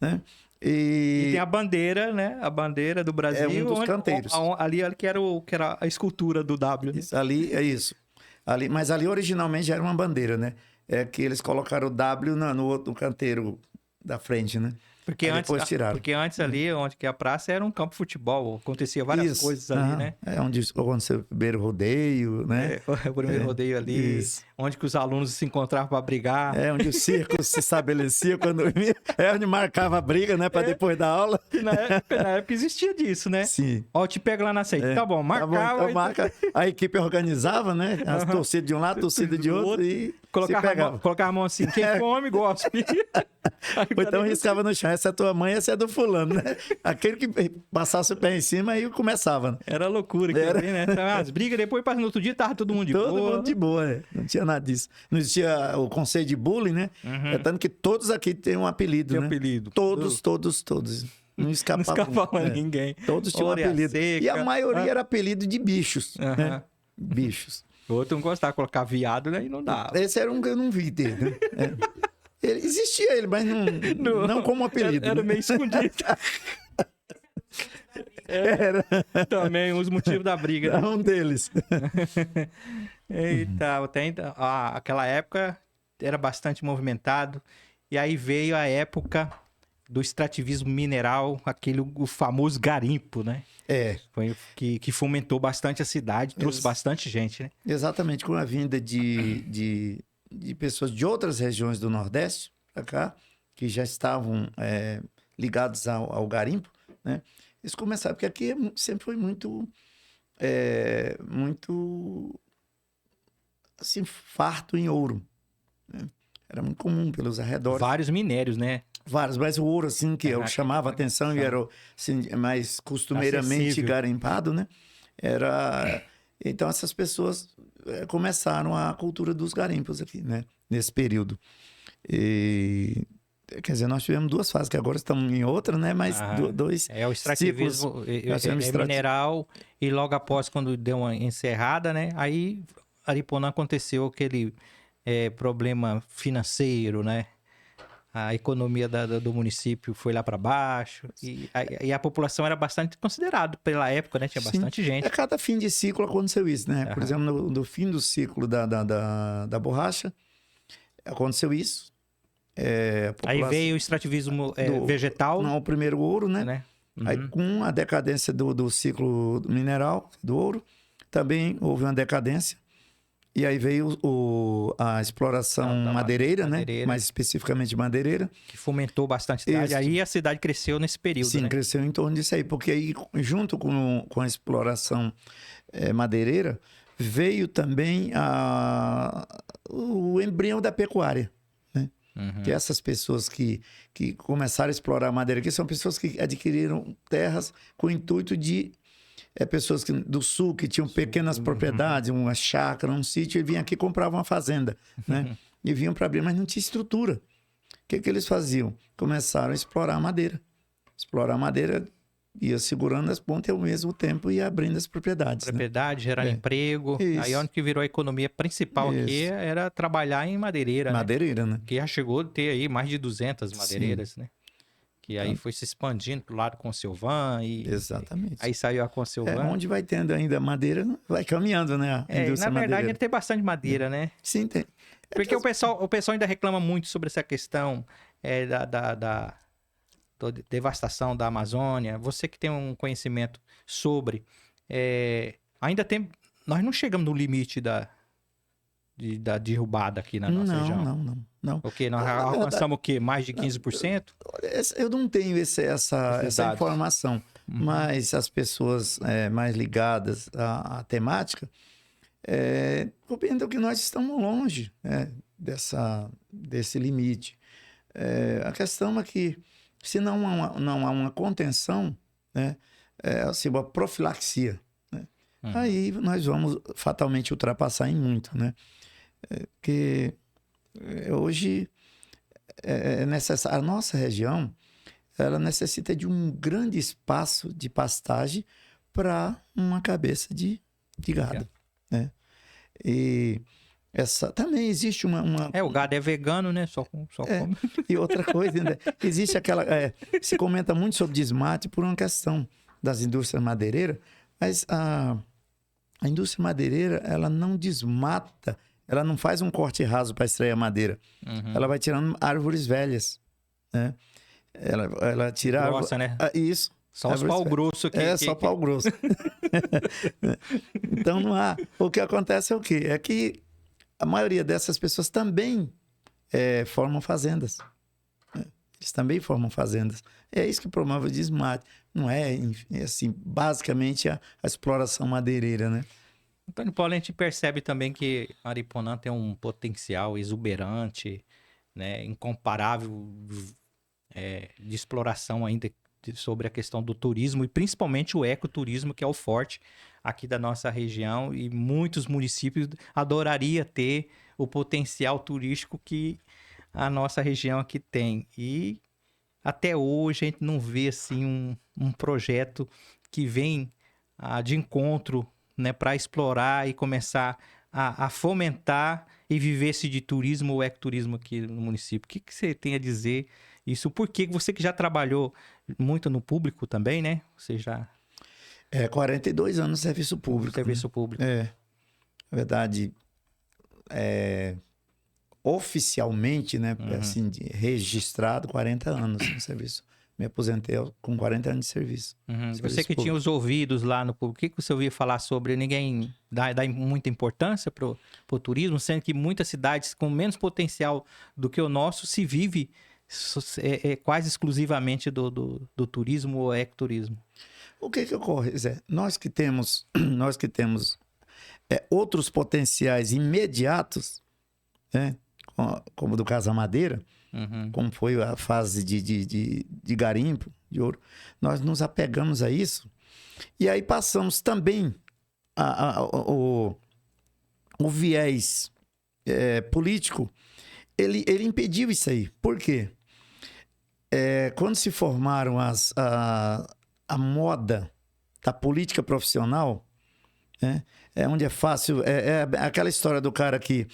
né? E tem a bandeira, né? A bandeira do Brasil. É um dos canteiros. Ali que era a escultura do W. Né? Isso, ali é isso. Mas ali originalmente já era uma bandeira, né? É que eles colocaram o W no outro canteiro da frente, né? Porque antes ali, onde que a praça era um campo de futebol, acontecia várias coisas ali, né? Onde aconteceu o primeiro rodeio, né? O primeiro rodeio ali, onde que os alunos se encontravam para brigar. Onde o circo se estabelecia, onde marcava a briga, né? Para depois da aula. Na época existia disso, né? Sim. Ó, te pego lá na seita. Tá bom, marcava. Então a equipe organizava, né? As torcidas de um lado, torcida de outro e colocava a mão assim, quem come, gospe. Então riscava no chão, essa é tua mãe, essa é do fulano, né? Aquele que passasse o pé em cima, aí começava, né? Era loucura, né? As brigas, depois no outro dia tava todo mundo de boa. Todo mundo de boa, né? Não tinha nada disso. Não existia o conceito de bullying, né? Tanto que todos aqui têm um apelido, né? Todos. Não escapava ninguém. Todos tinham um apelido. E a maioria era apelido de bichos, né? Bichos. O outro não gostava de colocar viado, né? E não dava. Esse era um que eu não vi dele, né? Existia ele, mas não como apelido. Era meio escondido. Era. Também os motivos da briga. Né? Um deles. Eita, aquela época era bastante movimentado. E aí veio a época do extrativismo mineral, o famoso garimpo, né? Foi que fomentou bastante a cidade, trouxe bastante gente, né? Exatamente, com a vinda de pessoas de outras regiões do Nordeste para cá, que já estavam ligados ao garimpo, né? Eles começaram, porque aqui sempre foi muito assim, farto em ouro, né? Era muito comum pelos arredores. Vários minérios, né? Vários, mas o ouro, assim, que eu chamava a atenção e era assim, mais costumeiramente acessível, garimpado, né? Então, essas pessoas começaram a cultura dos garimpos aqui, né? Nesse período. Quer dizer, nós tivemos duas fases, que agora estamos em outra, né? Mas dois o extrativismo mineral, e logo após, quando deu uma encerrada, né? Aí, Aripuanã aconteceu aquele problema financeiro, né? A economia do município foi lá para baixo e a população era bastante considerada pela época, né? Tinha bastante gente. A cada fim de ciclo aconteceu isso, né? Por exemplo, no fim do ciclo da borracha, aconteceu isso. Aí veio o extrativismo vegetal. Não, o primeiro ouro, né? Uhum. Aí com a decadência do ciclo mineral, do ouro, também houve uma decadência. E aí veio a exploração madeireira, né? Mais especificamente madeireira. Que fomentou bastante a cidade. Aí a cidade cresceu nesse período, Sim, né? cresceu em torno disso aí. Porque aí, junto com a exploração madeireira, veio também o embrião da pecuária, né? Uhum. Que essas pessoas que começaram a explorar a madeira aqui são pessoas que adquiriram terras com o intuito de... pessoas do sul que tinham pequenas propriedades, uma chácara, um sítio, e vinham aqui e compravam uma fazenda, né? E vinham para abrir, mas não tinha estrutura. O que eles faziam? Começaram a explorar a madeira. Explorar a madeira ia segurando as pontas e ao mesmo tempo ia abrindo as propriedades. Né? Propriedade, gerar emprego. Isso. Aí onde que virou a economia principal aqui Isso. era trabalhar em madeireira, né? Madeireira, né? Que já chegou a ter aí mais de 200 madeireiras, né? Que aí foi se expandindo pro lado Consilvan e... Exatamente. Aí saiu a Consilvan. Onde vai tendo ainda madeira, vai caminhando, né? A indústria na verdade, madeireira. tem bastante madeira, né? Sim, tem. Porque o pessoal ainda reclama muito sobre essa questão da devastação da Amazônia. Você que tem um conhecimento sobre... ainda tem... Nós não chegamos no limite da derrubada aqui na nossa região. Não. O quê? Nós alcançamos o quê? Mais de 15%? Eu não tenho essa informação, mas as pessoas mais ligadas à temática compreendem que nós estamos longe desse limite. A questão é que, se não há uma contenção, né, assim, uma profilaxia, né, aí nós vamos fatalmente ultrapassar em muito, né? Que hoje é necessário. A nossa região, ela necessita de um grande espaço de pastagem para uma cabeça de gado, né? E também existe uma... o gado é vegano, né? Só come. E outra coisa ainda, existe aquela... se comenta muito sobre desmate por uma questão das indústrias madeireiras, mas a indústria madeireira, ela não desmata, ela não faz um corte raso para extrair a madeira. Ela vai tirando árvores velhas, né? Ela tira... Grossa, né? Isso. Só os pau grosso aqui. Só pau grosso. Então não há... O que acontece é o quê? É que a maioria dessas pessoas também formam fazendas. Eles também formam fazendas. É isso que promove o desmate. Não assim, basicamente a exploração madeireira, né? Antônio Paulo, a gente percebe também que Aripuanã tem um potencial exuberante, né, incomparável de exploração ainda sobre a questão do turismo e principalmente o ecoturismo, que é o forte aqui da nossa região, e muitos municípios adorariam ter o potencial turístico que a nossa região aqui tem. E até hoje a gente não vê assim um projeto que vem de encontro, né, para explorar e começar a fomentar e viver-se de turismo ou ecoturismo aqui no município. O que você tem a dizer isso? Por que você que já trabalhou muito no público também, né? Você já... 42 anos de serviço público. Serviço público. Na verdade, oficialmente, né, assim, registrado, 40 anos no serviço. Me aposentei com 40 anos de serviço. Você que tinha os ouvidos lá no público, o que você ouvia falar sobre? Ninguém dá muita importância pro turismo, sendo que muitas cidades com menos potencial do que o nosso se vive quase exclusivamente do turismo ou ecoturismo. O que ocorre, Zé? Nós que temos outros potenciais imediatos, né, como do Casa Madeira, como foi a fase de garimpo, de ouro, nós nos apegamos a isso e aí passamos também o viés político, ele impediu isso aí. Por quê? Quando se formaram a moda da política profissional, né, onde é fácil, aquela história do cara que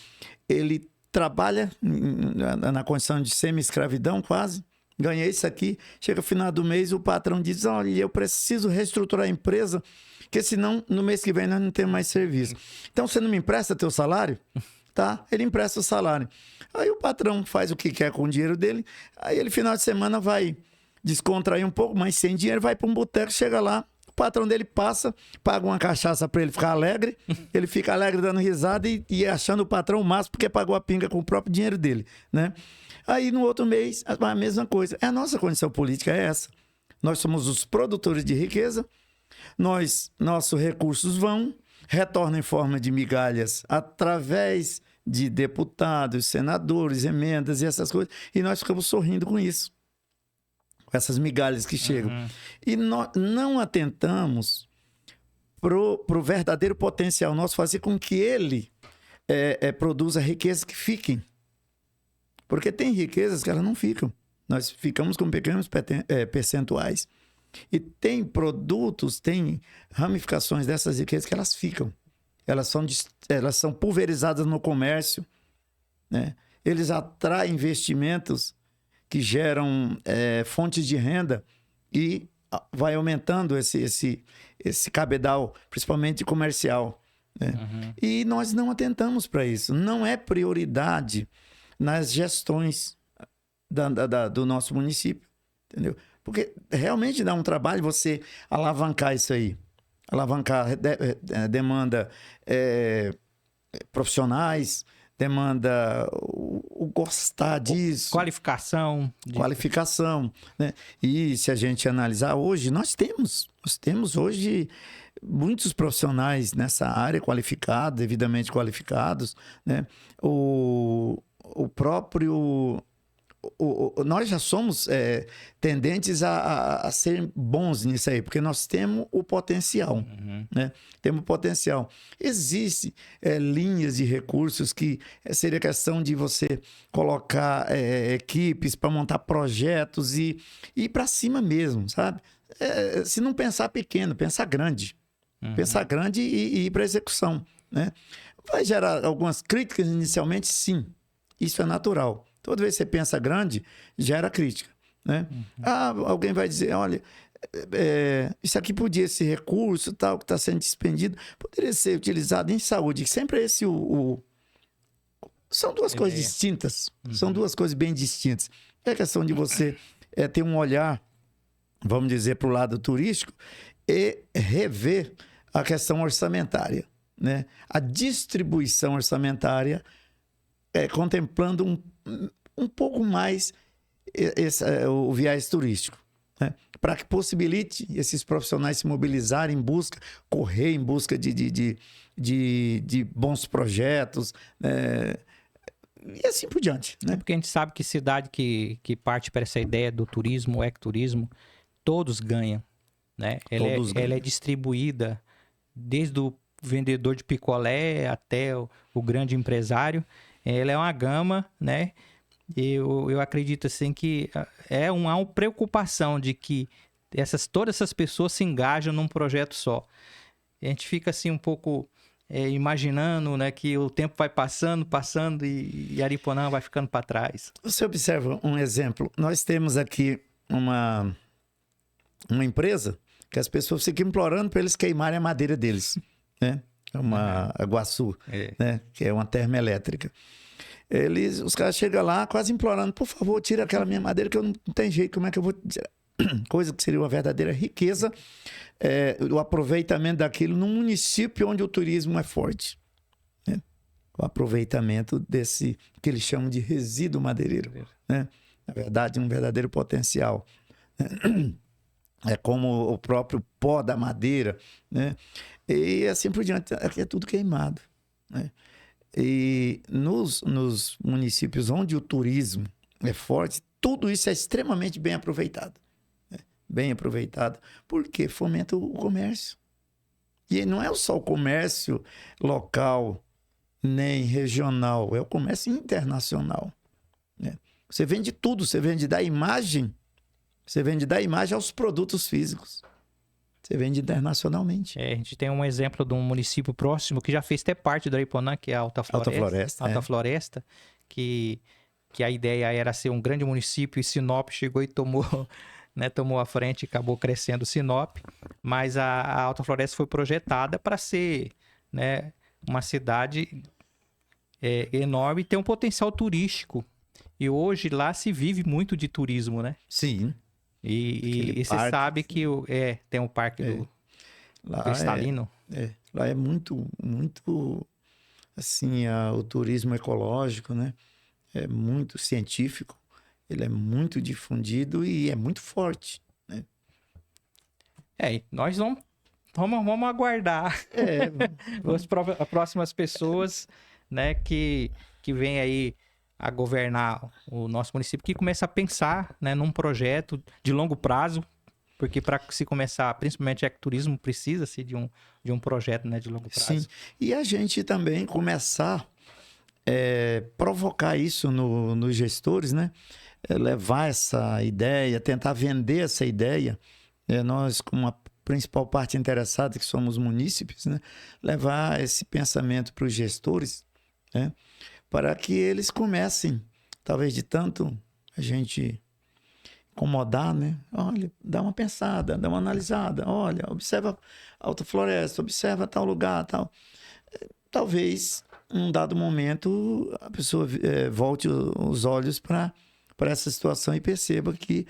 ele trabalha na condição de semi-escravidão quase, ganha isso aqui, chega no final do mês o patrão diz, olha, eu preciso reestruturar a empresa, porque senão no mês que vem nós não temos mais serviço. Então você não me empresta teu salário? Tá? Ele empresta o salário. Aí o patrão faz o que quer com o dinheiro dele, aí ele final de semana vai descontrair um pouco, mas sem dinheiro, vai para um boteco, chega lá, o patrão dele passa, paga uma cachaça para ele ficar alegre, ele fica alegre dando risada e achando o patrão o máximo porque pagou a pinga com o próprio dinheiro dele, né? Aí no outro mês, a mesma coisa. A nossa condição política é essa. Nós somos os produtores de riqueza, nossos recursos retornam em forma de migalhas através de deputados, senadores, emendas e essas coisas, e nós ficamos sorrindo com isso, com essas migalhas que chegam. E nós não atentamos pro verdadeiro potencial nosso, fazer com que ele produza riquezas que fiquem. Porque tem riquezas que elas não ficam. Nós ficamos com pequenos percentuais. E tem produtos, tem ramificações dessas riquezas que elas ficam. Elas são pulverizadas no comércio, né? Eles atraem investimentos que geram fontes de renda e vai aumentando esse cabedal, principalmente comercial, né? Uhum. E nós não atentamos para isso. Não é prioridade nas gestões do nosso município, entendeu? Porque realmente dá um trabalho você alavancar isso aí. Alavancar demanda profissionais, demanda o gostar disso. Qualificação. Qualificação, né? E se a gente analisar hoje, nós temos hoje muitos profissionais nessa área qualificados, devidamente qualificados, né? O próprio... nós já somos tendentes a ser bons nisso aí, porque nós temos o potencial, né? Temos o potencial. Existem linhas de recursos que seria questão de você colocar equipes para montar projetos e ir para cima mesmo, sabe? Se não pensar pequeno, pensar grande. Pensar grande e ir para a execução, né? Vai gerar algumas críticas inicialmente, sim. Isso é natural. Toda vez que você pensa grande, gera crítica, né? Alguém vai dizer, olha, isso aqui podia, esse recurso tal que está sendo despendido, poderia ser utilizado em saúde. Sempre esse são duas coisas distintas. São duas coisas bem distintas. É questão de você ter um olhar, vamos dizer, para o lado turístico e rever a questão orçamentária, né? A distribuição orçamentária contemplando um pouco mais o viés turístico, né? Para que possibilite esses profissionais se mobilizarem correr em busca de bons projetos, e assim por diante, né? Porque a gente sabe que cidade que parte para essa ideia do turismo, o ecoturismo, todos ganham, né? Ela é distribuída desde o vendedor de picolé até o grande empresário. Ela é uma gama, né? Eu acredito assim que há uma preocupação de que todas essas pessoas se engajam num projeto só. A gente fica assim um pouco imaginando, né, que o tempo vai passando e Aripuanã vai ficando para trás. Você observa um exemplo. Nós temos aqui uma empresa que as pessoas ficam implorando para eles queimarem a madeira deles, né? Uma Iguaçu, né? Que é uma termoelétrica. Os caras chegam lá quase implorando, por favor, tira aquela minha madeira que eu não tem jeito, como é que eu vou tirar? Coisa que seria uma verdadeira riqueza, o aproveitamento daquilo num município onde o turismo é forte, né? O aproveitamento desse que eles chamam de resíduo madeireiro, né? Na verdade, um verdadeiro potencial. É como o próprio pó da madeira, né? E assim por diante, aqui é tudo queimado, né? E nos municípios onde o turismo é forte, tudo isso é extremamente bem aproveitado, né? Bem aproveitado, porque fomenta o comércio. E não é só o comércio local, nem regional, é o comércio internacional, né? Você vende tudo, você vende da imagem aos produtos físicos. Você vende internacionalmente. A gente tem um exemplo de um município próximo que já fez até parte do Aripuanã, que é a Alta Floresta. Alta Floresta, que a ideia era ser um grande município e Sinop chegou e tomou, né, tomou a frente e acabou crescendo Sinop. Mas a Alta Floresta foi projetada para ser, né, uma cidade enorme e ter um potencial turístico. E hoje lá se vive muito de turismo, né? Sim. E você sabe que tem um parque do Cristalino. Lá é muito, muito assim, o turismo ecológico, né? É muito científico, ele é muito difundido e é muito forte, né? Nós vamos aguardar as próximas pessoas, né, que vêm aí a governar o nosso município, que começa a pensar, né, num projeto de longo prazo, porque para se começar, principalmente ecoturismo, precisa-se de um projeto, né, de longo prazo. Sim, e a gente também começar provocar isso nos gestores, né? Levar essa ideia, tentar vender essa ideia, nós, como a principal parte interessada, que somos munícipes, né, levar esse pensamento para os gestores, né, para que eles comecem, talvez de tanto a gente incomodar, né? Olha, dá uma pensada, dá uma analisada, olha, observa a Alta Floresta, observa tal lugar, tal. Talvez, em um dado momento, a pessoa volte os olhos para essa situação e perceba que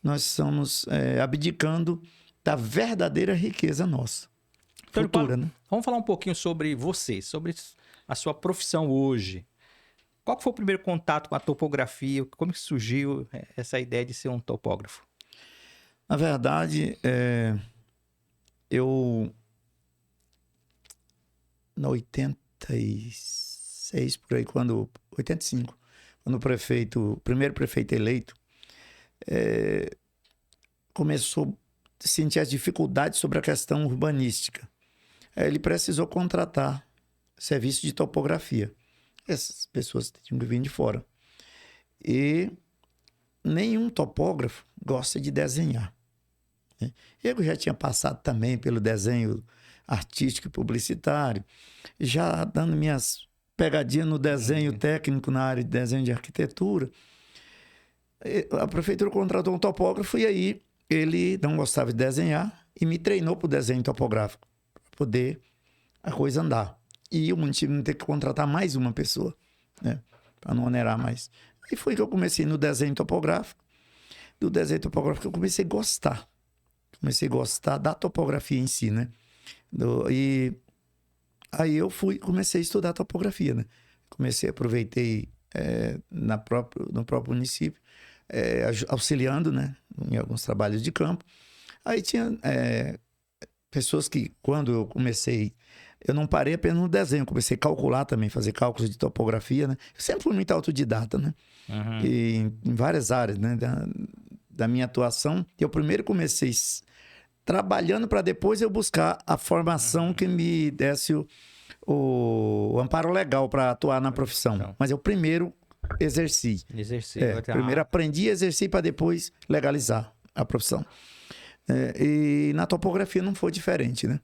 nós estamos abdicando da verdadeira riqueza nossa, Antônio Paulo, futura, né? vamos falar um pouquinho sobre você, sobre a sua profissão hoje. Qual que foi o primeiro contato com a topografia? Como que surgiu essa ideia de ser um topógrafo? Na verdade, eu, na 86, por aí, 85, quando o primeiro prefeito eleito, começou a sentir as dificuldades sobre a questão urbanística. Ele precisou contratar serviço de topografia. Essas pessoas tinham que vir de fora. E nenhum topógrafo gosta de desenhar, né? Eu já tinha passado também pelo desenho artístico e publicitário, já dando minhas pegadinhas no desenho técnico na área de desenho de arquitetura. A prefeitura contratou um topógrafo e aí ele não gostava de desenhar e me treinou para o desenho topográfico, para poder a coisa andar. E o município não ter que contratar mais uma pessoa, né, para não onerar mais. Aí foi que eu comecei no desenho topográfico. Do desenho topográfico eu comecei a gostar. Comecei a gostar da topografia em si, né? E aí eu comecei a estudar topografia, né? Aproveitei no próprio município, auxiliando, né, em alguns trabalhos de campo. Aí tinha pessoas que, quando eu comecei, eu não parei apenas no desenho, comecei a calcular também, fazer cálculos de topografia, né? Eu sempre fui muito autodidata, né? Uhum. E em várias áreas, né, da minha atuação. Eu primeiro comecei trabalhando para depois eu buscar a formação que me desse o amparo legal para atuar na profissão. Mas eu primeiro exerci. Primeiro aprendi, exerci para depois legalizar a profissão. E na topografia não foi diferente, né?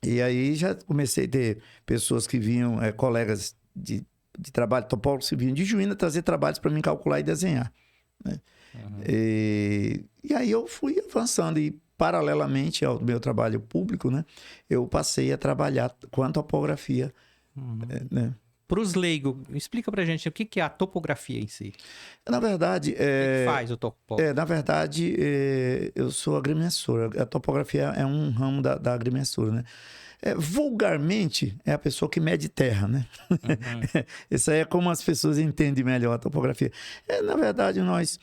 E aí já comecei a ter pessoas que vinham, colegas de trabalho, topógrafos que vinham de Juína trazer trabalhos para mim calcular e desenhar, né? Uhum. E aí eu fui avançando e paralelamente ao meu trabalho público, né, eu passei a trabalhar com a topografia. Uhum. Né? Para os leigos, explica pra gente o que é a topografia em si. Na verdade... O que faz o topógrafo? Na verdade, eu sou agrimensor. A topografia é um ramo da agrimensura, né? Vulgarmente, é a pessoa que mede terra, né? Uhum. Isso aí é como as pessoas entendem melhor a topografia. Na verdade, nós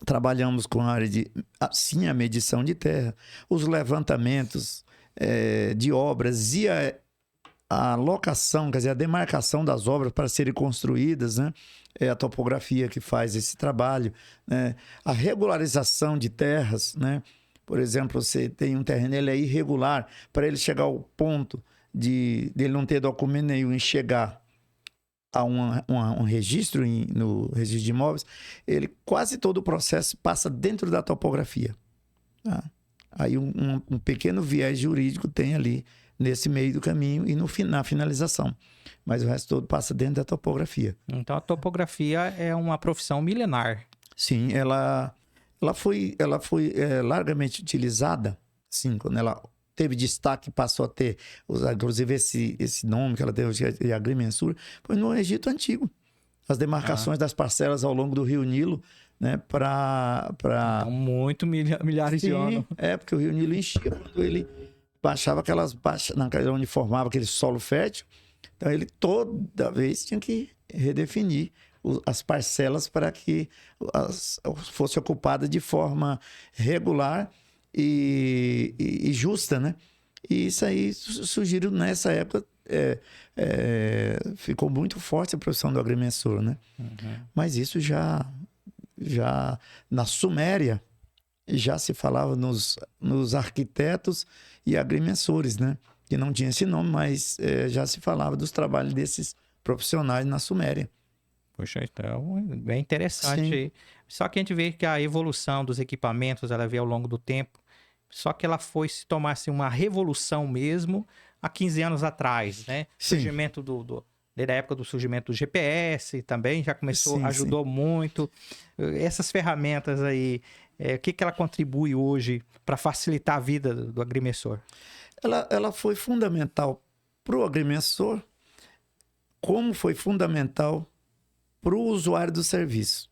trabalhamos com a área de, sim, a medição de terra, os levantamentos de obras e a locação, quer dizer, a demarcação das obras para serem construídas, né? É a topografia que faz esse trabalho, né? A regularização de terras, né? Por exemplo, você tem um terreno, ele é irregular, para ele chegar ao ponto de ele não ter documento nenhum e chegar a um registro no registro de imóveis, quase todo o processo passa dentro da topografia. Tá? Aí um pequeno viés jurídico tem ali nesse meio do caminho e na finalização. Mas o resto todo passa dentro da topografia. Então a topografia é uma profissão milenar. Sim, ela foi largamente utilizada, sim, quando ela teve destaque, passou a ter, inclusive esse nome que ela teve, de agrimensura, foi no Egito Antigo. As demarcações das parcelas ao longo do Rio Nilo, né, Então, muito milhares de anos. Porque o Rio Nilo enchia quando ele baixava onde formava aquele solo fértil. Então, ele toda vez tinha que redefinir as parcelas para que fosse ocupada de forma regular e justa, né? E isso aí surgiu nessa época, ficou muito forte a profissão do agrimensor, né? Uhum. Mas isso já na Suméria já se falava nos arquitetos e agrimensores, né? Que não tinha esse nome, mas já se falava dos trabalhos desses profissionais na Suméria. Poxa, então, bem interessante. Só que a gente vê que a evolução dos equipamentos, ela veio ao longo do tempo, só que ela foi se tornar assim, uma revolução mesmo há 15 anos atrás, né? Sim. Surgimento desde a época do surgimento do GPS também já começou, Sim, ajudou muito. Essas ferramentas aí, o que ela contribui hoje para facilitar a vida do agrimensor? Ela foi fundamental para o agrimensor, como foi fundamental para o usuário do serviço.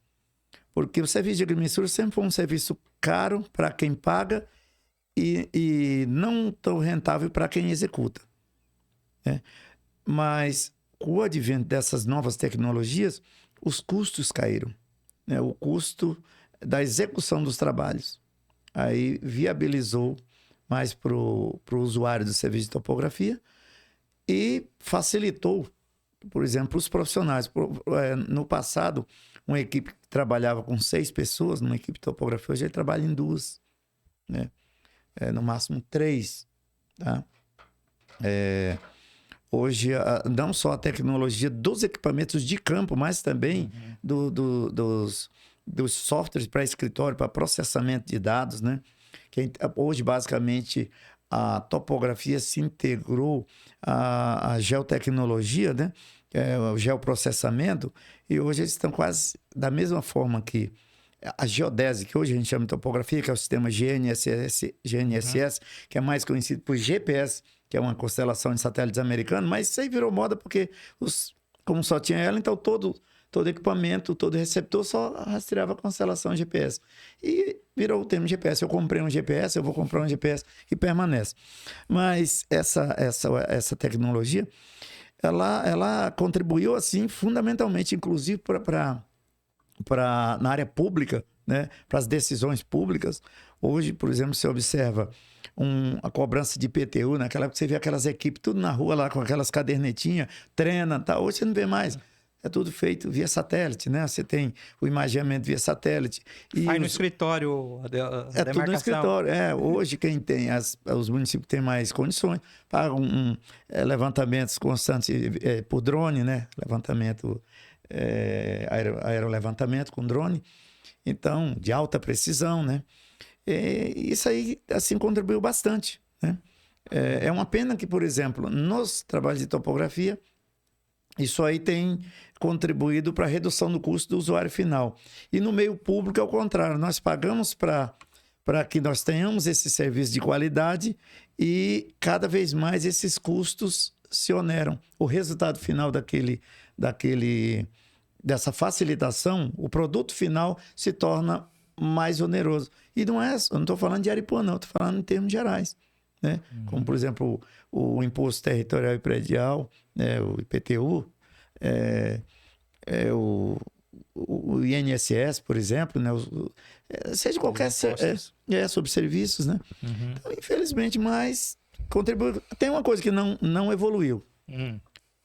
Porque o serviço de agrimensura sempre foi um serviço caro para quem paga e não tão rentável para quem executa, né? Mas com o advento dessas novas tecnologias, os custos caíram, né? O custo da execução dos trabalhos. Aí viabilizou mais para o usuário do serviço de topografia e facilitou, por exemplo, os profissionais. No passado, uma equipe que trabalhava com 6 pessoas, numa equipe de topografia, hoje ele trabalha em 2, né? No máximo 3, tá? Hoje, não só a tecnologia dos equipamentos de campo, mas também dos softwares para escritório, para processamento de dados, né? Hoje, basicamente, a topografia se integrou à geotecnologia, né? O geoprocessamento, e hoje eles estão quase da mesma forma que a geodese, que hoje a gente chama de topografia, que é o sistema GNSS, que é mais conhecido por GPS, que é uma constelação de satélites americanos, mas isso aí virou moda porque, como só tinha ela, então todo equipamento, todo receptor só rastreava a constelação GPS. E virou o termo GPS. Eu comprei um GPS, eu vou comprar um GPS e permanece. Mas essa tecnologia, ela contribuiu, assim, fundamentalmente, inclusive na área pública, né? Para as decisões públicas. Hoje, por exemplo, você observa a cobrança de IPTU, naquela época você vê aquelas equipes tudo na rua lá com aquelas cadernetinhas, treina, tá? Hoje você não vê mais. É tudo feito via satélite, né? Você tem o imageamento via satélite. Aí no escritório, é tudo no escritório. Hoje quem tem, os municípios que têm mais condições, pagam levantamentos constantes por drone, né? Levantamento, aerolevantamento com drone. Então, de alta precisão, né? Isso aí, assim, contribuiu bastante, né? É uma pena que, por exemplo, nos trabalhos de topografia, isso aí tem contribuído para a redução do custo do usuário final. E no meio público, é o contrário. Nós pagamos para que nós tenhamos esse serviço de qualidade e cada vez mais esses custos se oneram. O resultado final dessa facilitação, o produto final se torna mais oneroso. E eu não estou falando de Aripuã, não, estou falando em termos gerais, né? Como, por exemplo, o Imposto Territorial e Predial, né? O IPTU, o INSS, por exemplo, né? Seja qualquer sobre serviços, né? Então, infelizmente, mas contribui. Tem uma coisa que não evoluiu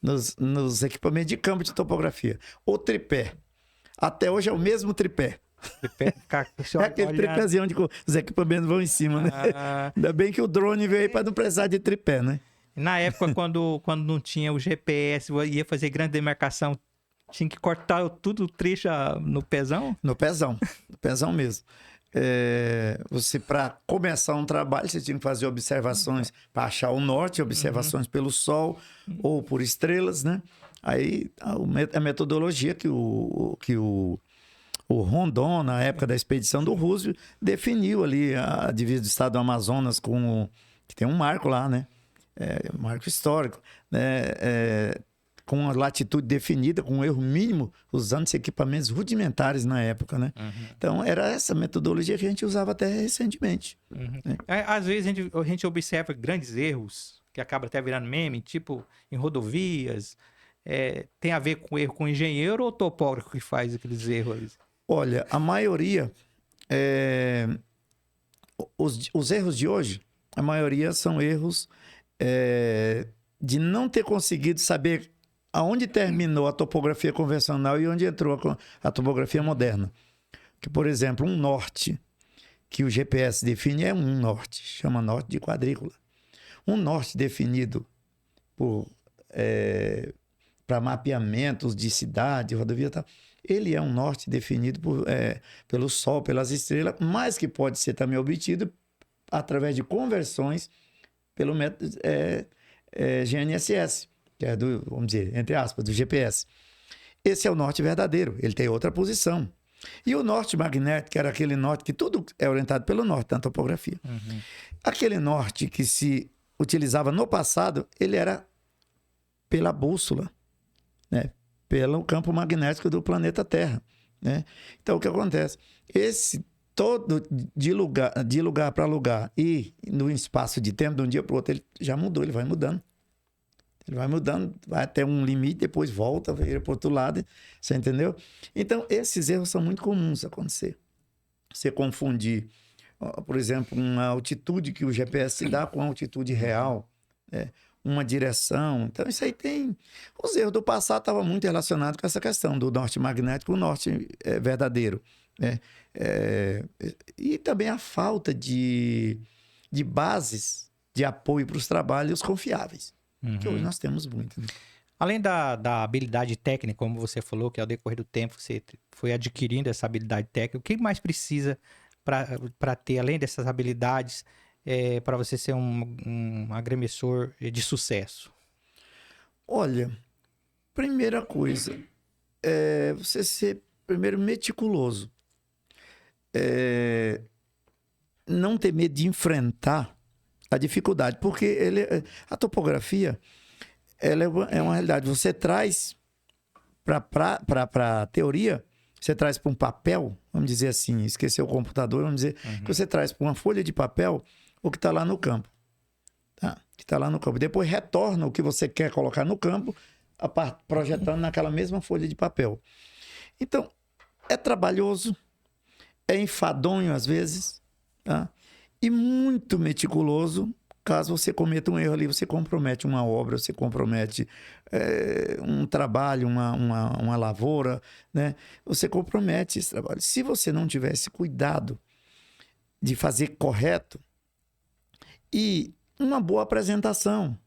nos equipamentos de campo de topografia: o tripé. Até hoje é o mesmo tripé. É aquele tripézinho onde os equipamentos vão em cima, né? Ainda bem que o drone veio aí para não precisar de tripé, né? Na época, quando não tinha o GPS, ia fazer grande demarcação, tinha que cortar tudo trecho no pezão? No pezão mesmo. Você, para começar um trabalho, você tinha que fazer observações para achar o norte, observações pelo sol ou por estrelas, né? Aí a metodologia que o Rondon, na época da expedição do Roosevelt, definiu ali a divisa do estado do Amazonas que tem um marco lá, né? Marco histórico, né? Com a latitude definida, com um erro mínimo, usando esses equipamentos rudimentares na época, né? Então, era essa metodologia que a gente usava até recentemente. Né? Às vezes, a gente observa grandes erros, que acaba até virando meme, tipo em rodovias. Tem a ver com erro com engenheiro ou topógrafo que faz aqueles erros ali? Olha, a maioria, os erros de hoje, a maioria são erros de não ter conseguido saber aonde terminou a topografia convencional e onde entrou a topografia moderna. Que, por exemplo, um norte que o GPS define é um norte, chama norte de quadrícula. Um norte definido para mapeamentos de cidade, rodovia e tal, ele é um norte definido pelo Sol, pelas estrelas, mas que pode ser também obtido através de conversões pelo método GNSS, que é do, vamos dizer, entre aspas, do GPS. Esse é o norte verdadeiro, ele tem outra posição. E o norte magnético, que era aquele norte que tudo é orientado pelo norte, na topografia. Uhum. Aquele norte que se utilizava no passado, ele era pela bússola, né? Pelo campo magnético do planeta Terra, né? Então, o que acontece? Esse todo de lugar para lugar e no espaço de tempo, de um dia para o outro, ele já mudou, ele vai mudando. Ele vai mudando, vai até um limite, depois volta, vira para o outro lado, você entendeu? Então, esses erros são muito comuns acontecer. Você confundir, por exemplo, uma altitude que o GPS dá com a altitude real, né? Uma direção. Então, isso aí tem... Os erros do passado estavam muito relacionados com essa questão do norte magnético, o norte verdadeiro, né? E também a falta de bases de apoio para os trabalhos confiáveis. Que hoje nós temos muito. Né? Além da habilidade técnica, como você falou, que ao decorrer do tempo você foi adquirindo essa habilidade técnica, o que mais precisa para ter, além dessas habilidades, para você ser um agremissor de sucesso? Olha, primeira coisa, você ser, primeiro, meticuloso. Não ter medo de enfrentar a dificuldade, porque a topografia ela é uma realidade. Você traz para a teoria, você traz para um papel, vamos dizer assim, esquecer o computador, vamos dizer, que você traz para uma folha de papel o que está lá no campo. Tá? Que está lá no campo. Depois retorna o que você quer colocar no campo, projetando naquela mesma folha de papel. Então, é trabalhoso, é enfadonho às vezes, tá? E muito meticuloso. Caso você cometa um erro ali, você compromete uma obra, você compromete um trabalho, uma lavoura, né? Você compromete esse trabalho. Se você não tivesse cuidado de fazer correto e uma boa apresentação,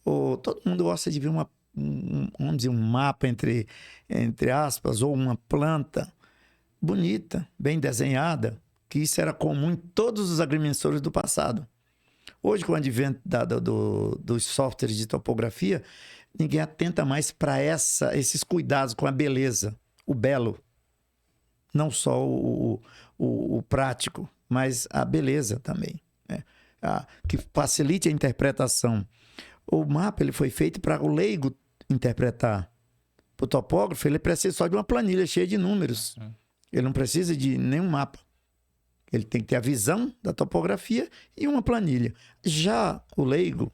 todo mundo gosta de ver vamos dizer, um mapa entre aspas, ou uma planta bonita, bem desenhada, que isso era comum em todos os agrimensores do passado. Hoje, com o advento dos softwares de topografia, ninguém atenta mais para esses cuidados com a beleza, o belo. Não só o prático, mas a beleza também, né? Que facilite a interpretação. O mapa ele foi feito para o leigo interpretar. Para o topógrafo, ele precisa só de uma planilha cheia de números. Ele não precisa de nenhum mapa. Ele tem que ter a visão da topografia e uma planilha. Já o leigo,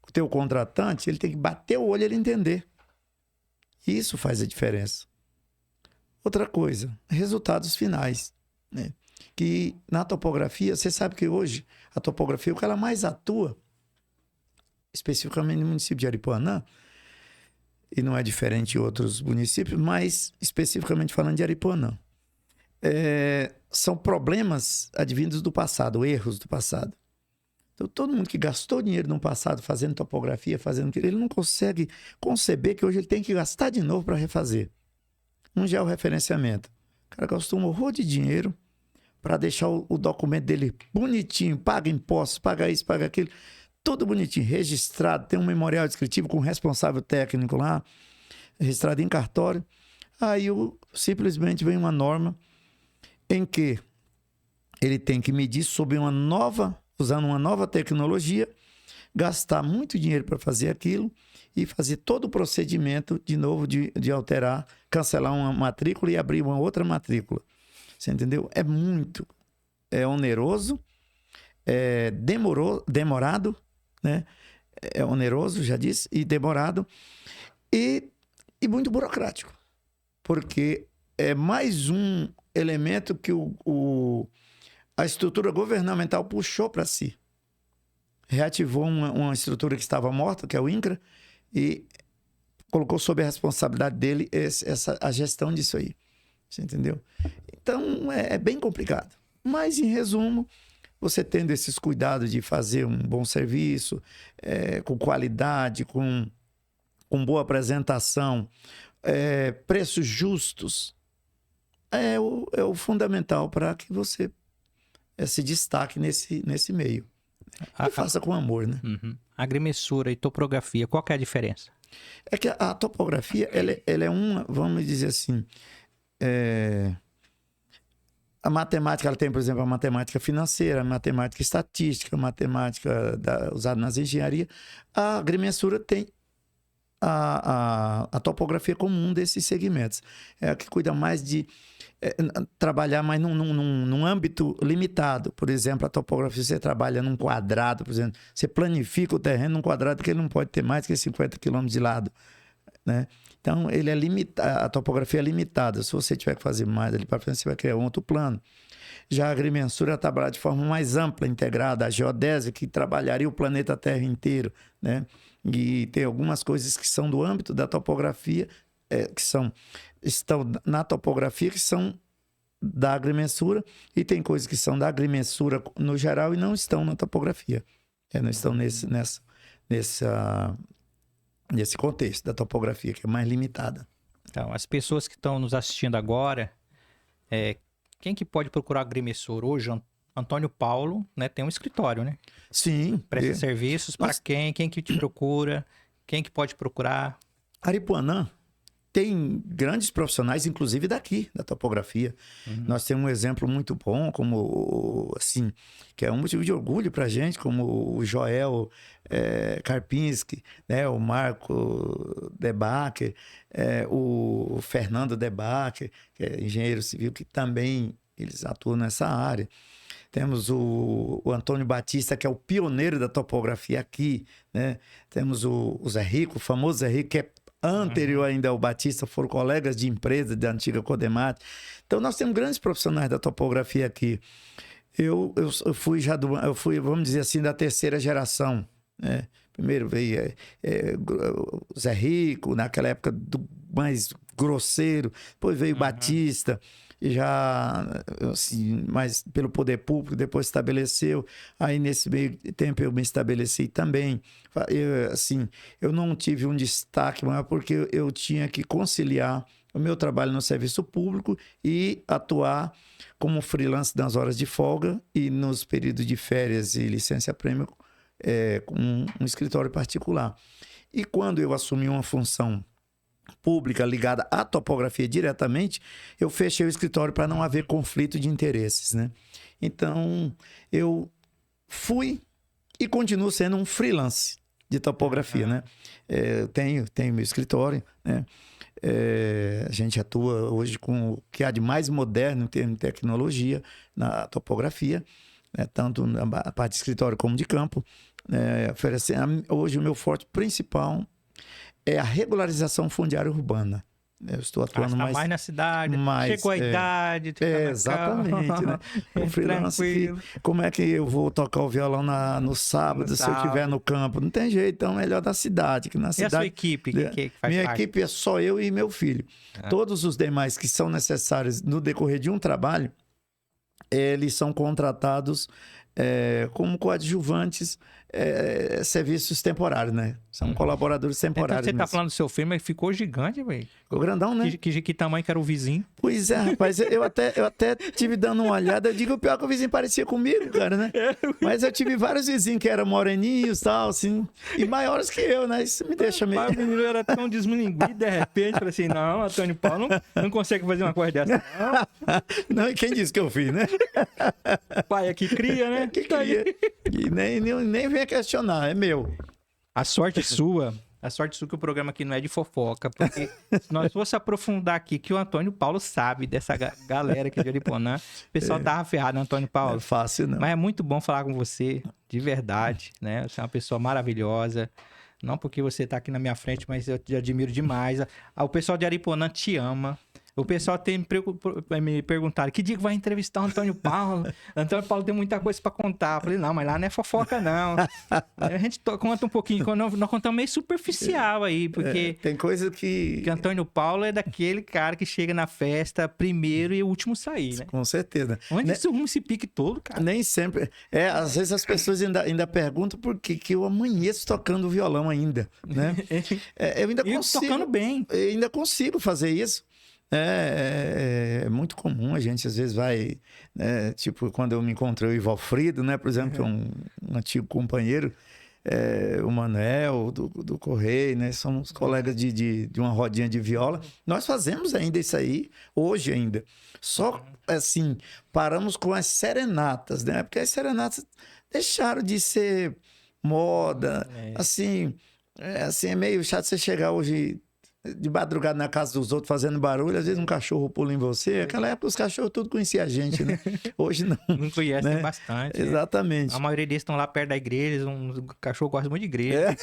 o teu contratante, ele tem que bater o olho e ele entender. Isso faz a diferença. Outra coisa, resultados finais, né? Que na topografia, você sabe que hoje a topografia, o que ela mais atua, especificamente no município de Aripuanã, e não é diferente em outros municípios, mas especificamente falando de Aripuanã, são problemas advindos do passado, erros do passado. Então, todo mundo que gastou dinheiro no passado fazendo topografia, ele não consegue conceber que hoje ele tem que gastar de novo para refazer. Um georreferenciamento. O cara gastou um horror de dinheiro para deixar o documento dele bonitinho, paga impostos, paga isso, paga aquilo, tudo bonitinho, registrado, tem um memorial descritivo com um responsável técnico lá, registrado em cartório. Aí simplesmente vem uma norma em que ele tem que medir usando uma nova tecnologia, gastar muito dinheiro para fazer aquilo e fazer todo o procedimento de novo de alterar, cancelar uma matrícula e abrir uma outra matrícula. Você entendeu? É oneroso, demorado, né? É oneroso, já disse, e demorado, e muito burocrático, porque é mais um elemento que a estrutura governamental puxou para si. Reativou uma estrutura que estava morta, que é o INCRA, e colocou sob a responsabilidade dele a gestão disso aí. Você entendeu? Então, é bem complicado. Mas, em resumo, você tendo esses cuidados de fazer um bom serviço, com qualidade, com boa apresentação, preços justos é o fundamental para que você se destaque nesse meio. E faça com amor, né? Uhum. Agrimensura e topografia, qual que é a diferença? É que a topografia, ela é uma, vamos dizer assim, a matemática, ela tem, por exemplo, a matemática financeira, a matemática estatística, a matemática usada nas engenharias. A agrimensura tem a topografia como um desses segmentos. É a que cuida mais de trabalhar mais num âmbito limitado. Por exemplo, a topografia, você trabalha num quadrado, por exemplo, você planifica o terreno num quadrado porque ele não pode ter mais que 50 quilômetros de lado, né? Então, ele é limitado, a topografia é limitada. Se você tiver que fazer mais ali para frente, você vai criar um outro plano. Já a agrimensura trabalha de forma mais ampla, integrada, a geodésia, que trabalharia o planeta Terra inteiro, né? E tem algumas coisas que são do âmbito da topografia, estão na topografia, que são da agrimensura, e tem coisas que são da agrimensura no geral e não estão na topografia. Não estão nesse contexto da topografia, que é mais limitada. Então, as pessoas que estão nos assistindo agora, quem que pode procurar agrimensor? Hoje, Antônio Paulo, né, tem um escritório, né? Sim. Presta serviços para quem? Quem que te procura? Quem que pode procurar? Aripuanã tem grandes profissionais, inclusive daqui, da topografia. Uhum. Nós temos um exemplo muito bom, como, assim, que é um motivo de orgulho para a gente, como o Joel Karpinski, né, o Marco Debacker, o Fernando Debacker, que é engenheiro civil, que também eles atuam nessa área. Temos o Antônio Batista, que é o pioneiro da topografia aqui, né? Temos o Zé Rico, o famoso Zé Rico, que é anterior ainda ao Batista, foram colegas de empresa da antiga Codemate. Então, nós temos grandes profissionais da topografia aqui. Eu fui, vamos dizer assim, da terceira geração, né? Primeiro veio o Zé Rico, naquela época mais grosseiro, depois veio o Batista, já assim, mas pelo poder público, depois estabeleceu. Aí nesse meio tempo eu me estabeleci também. Eu não tive um destaque, mas porque eu tinha que conciliar o meu trabalho no serviço público e atuar como freelance nas horas de folga e nos períodos de férias e licença-prêmio com um escritório particular. E quando eu assumi uma função pública ligada à topografia diretamente, eu fechei o escritório para não haver conflito de interesses, né? Então, eu fui e continuo sendo um freelance de topografia, né? Eu tenho meu escritório, né? A gente atua hoje com o que há de mais moderno em termos de tecnologia na topografia, né? Tanto na parte de escritório como de campo. Hoje o meu forte principal é a regularização fundiária urbana. Eu estou atuando mais na cidade, chegou a idade. Exatamente, né? O freelance, como é que eu vou tocar o violão no sábado se eu estiver no campo? Não tem jeito, então é melhor da cidade. Que na cidade, a sua equipe? Que faz minha parte? equipe é só eu e meu filho. Todos os demais que são necessários no decorrer de um trabalho, eles são contratados como coadjuvantes, serviços temporários, né? São colaboradores temporários. Então, você tá falando do seu filme, ele ficou gigante, velho. Ficou grandão, né? Que tamanho que era o vizinho? Pois é, rapaz, eu até tive dando uma olhada, eu digo, o pior que o vizinho parecia comigo, cara, né? Mas eu tive vários vizinhos que eram moreninhos e tal, assim, e maiores que eu, né? Isso me deixa meio... Mas o menino era tão desmilinguido, de repente, falei assim, não, Antônio Paulo não consegue fazer uma coisa dessa, não. E quem disse que eu fiz, né? Pai aqui cria, né? Que cria. E nem venha questionar, é meu. A sorte sua que o programa aqui não é de fofoca, porque se nós fosse aprofundar aqui, que o Antônio Paulo sabe dessa galera aqui de Aripuanã, o pessoal tava ferrado, né, Antônio Paulo? Não é fácil, não. Mas é muito bom falar com você, de verdade, né? Você é uma pessoa maravilhosa. Não porque você tá aqui na minha frente, mas eu te admiro demais. O pessoal de Aripuanã te ama. O pessoal tem me perguntado que dia que vai entrevistar o Antônio Paulo. Antônio Paulo tem muita coisa pra contar. Eu falei, não, mas lá não é fofoca, não. A gente conta um pouquinho, nós contamos meio superficial aí, porque... Tem coisa que... Porque Antônio Paulo é daquele cara que chega na festa primeiro e o último sair, né? Com certeza. Onde você arruma esse pique todo, cara? Nem sempre. Às vezes as pessoas ainda perguntam por que eu amanheço tocando violão ainda, né? Eu ainda consigo... tocando bem. Eu ainda consigo fazer isso. É muito comum, a gente às vezes vai, né, tipo, quando eu me encontrei o Ivalfrido, né, por exemplo, que é um antigo companheiro, o Manuel do Correio, né, somos colegas de uma rodinha de viola, nós fazemos ainda isso aí, hoje ainda, só assim, paramos com as serenatas, né, porque as serenatas deixaram de ser moda, assim, é meio chato você chegar hoje... de madrugada na casa dos outros fazendo barulho, às vezes um cachorro pula em você. Naquela época os cachorros tudo conheciam a gente, né? Hoje não. Não conhecem, né? Bastante. Exatamente. A maioria deles estão lá perto da igreja, um cachorro gosta muito de igreja.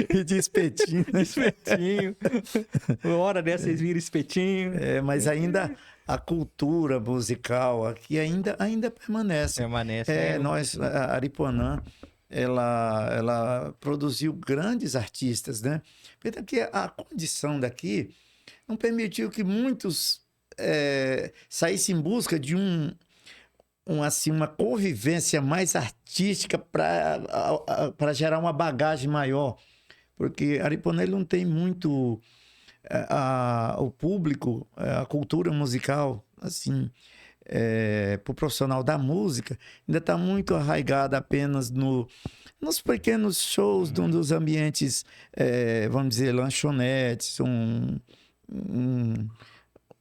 E de espetinho. De espetinho. Uma hora dessa vocês viram espetinho. Mas ainda a cultura musical aqui ainda permanece. Permanece. Nós, a Aripuanã, ela produziu grandes artistas, né? Porque a condição daqui não permitiu que muitos saíssem em busca de uma convivência mais artística para gerar uma bagagem maior. Porque Aripuanã não tem muito o público, a cultura musical, assim... para o profissional da música, ainda está muito arraigada apenas nos pequenos shows dos ambientes, vamos dizer, lanchonetes,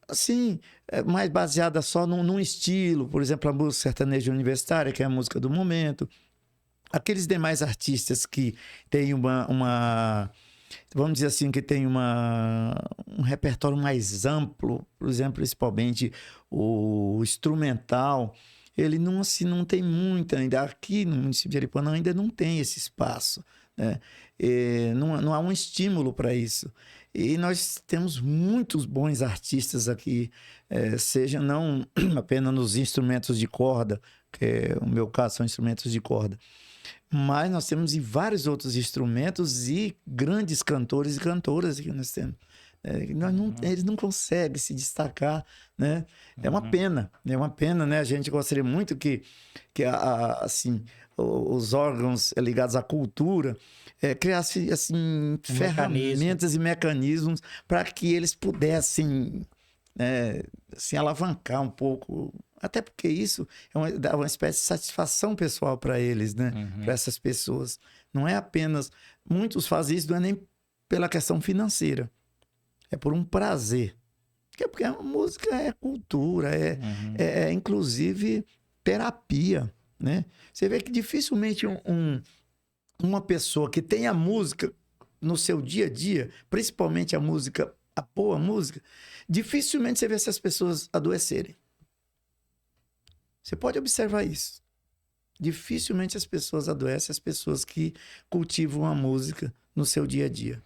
assim, mais baseada só num estilo, por exemplo, a música sertaneja universitária, que é a música do momento. Aqueles demais artistas que têm vamos dizer assim, que tem um repertório mais amplo, por exemplo, principalmente o instrumental, ele não tem muito ainda. Aqui no município de Aripuanã ainda não tem esse espaço, né? Não há um estímulo para isso. E nós temos muitos bons artistas aqui, seja não apenas nos instrumentos de corda, que o meu caso são instrumentos de corda, mas nós temos vários outros instrumentos e grandes cantores e cantoras que nós temos. Eles não conseguem se destacar, né? É uma pena, né? A gente gostaria muito que assim, os órgãos ligados à cultura criassem assim, ferramentas e mecanismos para que eles pudessem assim, alavancar um pouco. Até porque isso dá uma espécie de satisfação pessoal para eles, né? Para essas pessoas. Não é apenas... Muitos fazem isso, não é nem pela questão financeira. É por um prazer. Porque a música é cultura, é inclusive terapia, né? Você vê que dificilmente uma pessoa que tem a música no seu dia a dia, principalmente a boa música, dificilmente você vê essas pessoas adoecerem. Você pode observar isso. Dificilmente as pessoas adoecem, as pessoas que cultivam a música no seu dia a dia.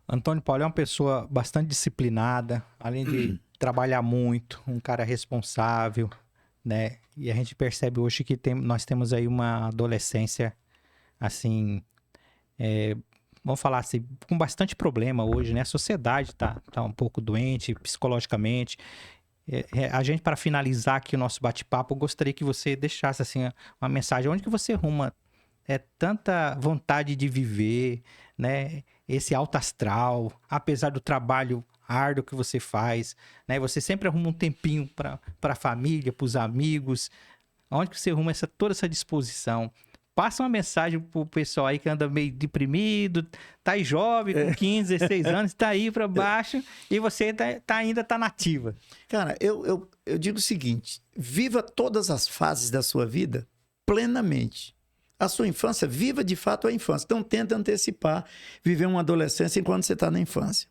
Antônio Paulo é uma pessoa bastante disciplinada, além de trabalhar muito, um cara responsável, né? E a gente percebe hoje que nós temos aí uma adolescência, assim, vamos falar assim, com bastante problema hoje, né? A sociedade tá um pouco doente psicologicamente. A gente, para finalizar aqui o nosso bate-papo, eu gostaria que você deixasse assim uma mensagem. Onde que você arruma tanta vontade de viver, né? Esse alto astral, apesar do trabalho árduo que você faz, né? Você sempre arruma um tempinho para a família, para os amigos. Onde que você arruma toda essa disposição? Passa uma mensagem pro pessoal aí que anda meio deprimido, tá aí jovem, com 15, 16 anos, tá aí para baixo e você ainda tá nativa. Cara, eu digo o seguinte, viva todas as fases da sua vida plenamente. A sua infância, viva de fato a infância. Então tenta antecipar, viver uma adolescência enquanto você está na infância.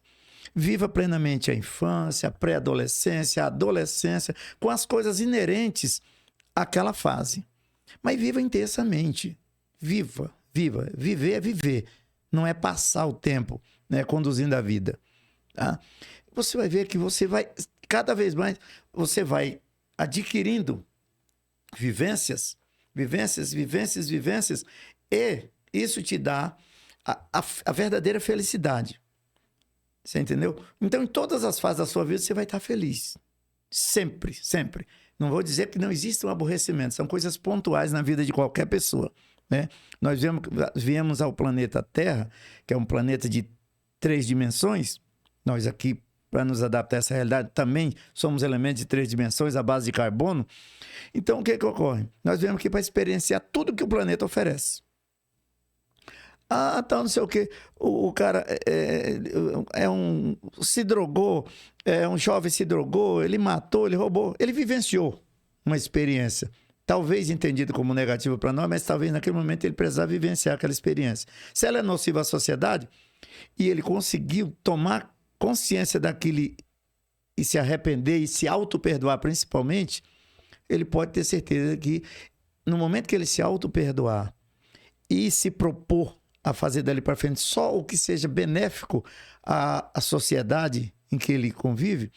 Viva plenamente a infância, a pré-adolescência, a adolescência, com as coisas inerentes àquela fase. Mas viva intensamente. Viva. Viver é viver. Não é passar o tempo, né, conduzindo a vida. Tá? você vai ver que você vai, cada vez mais, você vai adquirindo vivências, e isso te dá a verdadeira felicidade. Você entendeu? Então, em todas as fases da sua vida, você vai estar feliz. Sempre, sempre. Não vou dizer que não existe um aborrecimento, são coisas pontuais na vida de qualquer pessoa, né? Nós viemos ao planeta Terra, que é um planeta de 3 dimensões. Nós aqui, para nos adaptar a essa realidade, também somos elementos de 3 dimensões, à base de carbono. Então, o que ocorre? Nós viemos aqui para experienciar tudo que o planeta oferece. Tá, não sei o quê. O cara se drogou, um jovem se drogou, ele matou, ele roubou. Ele vivenciou uma experiência, talvez entendida como negativa para nós, mas talvez naquele momento ele precisava vivenciar aquela experiência. Se ela é nociva à sociedade, e ele conseguiu tomar consciência daquilo e se arrepender e se auto-perdoar principalmente, ele pode ter certeza que no momento que ele se auto-perdoar e se propor a fazer dali para frente só o que seja benéfico à sociedade em que ele convive,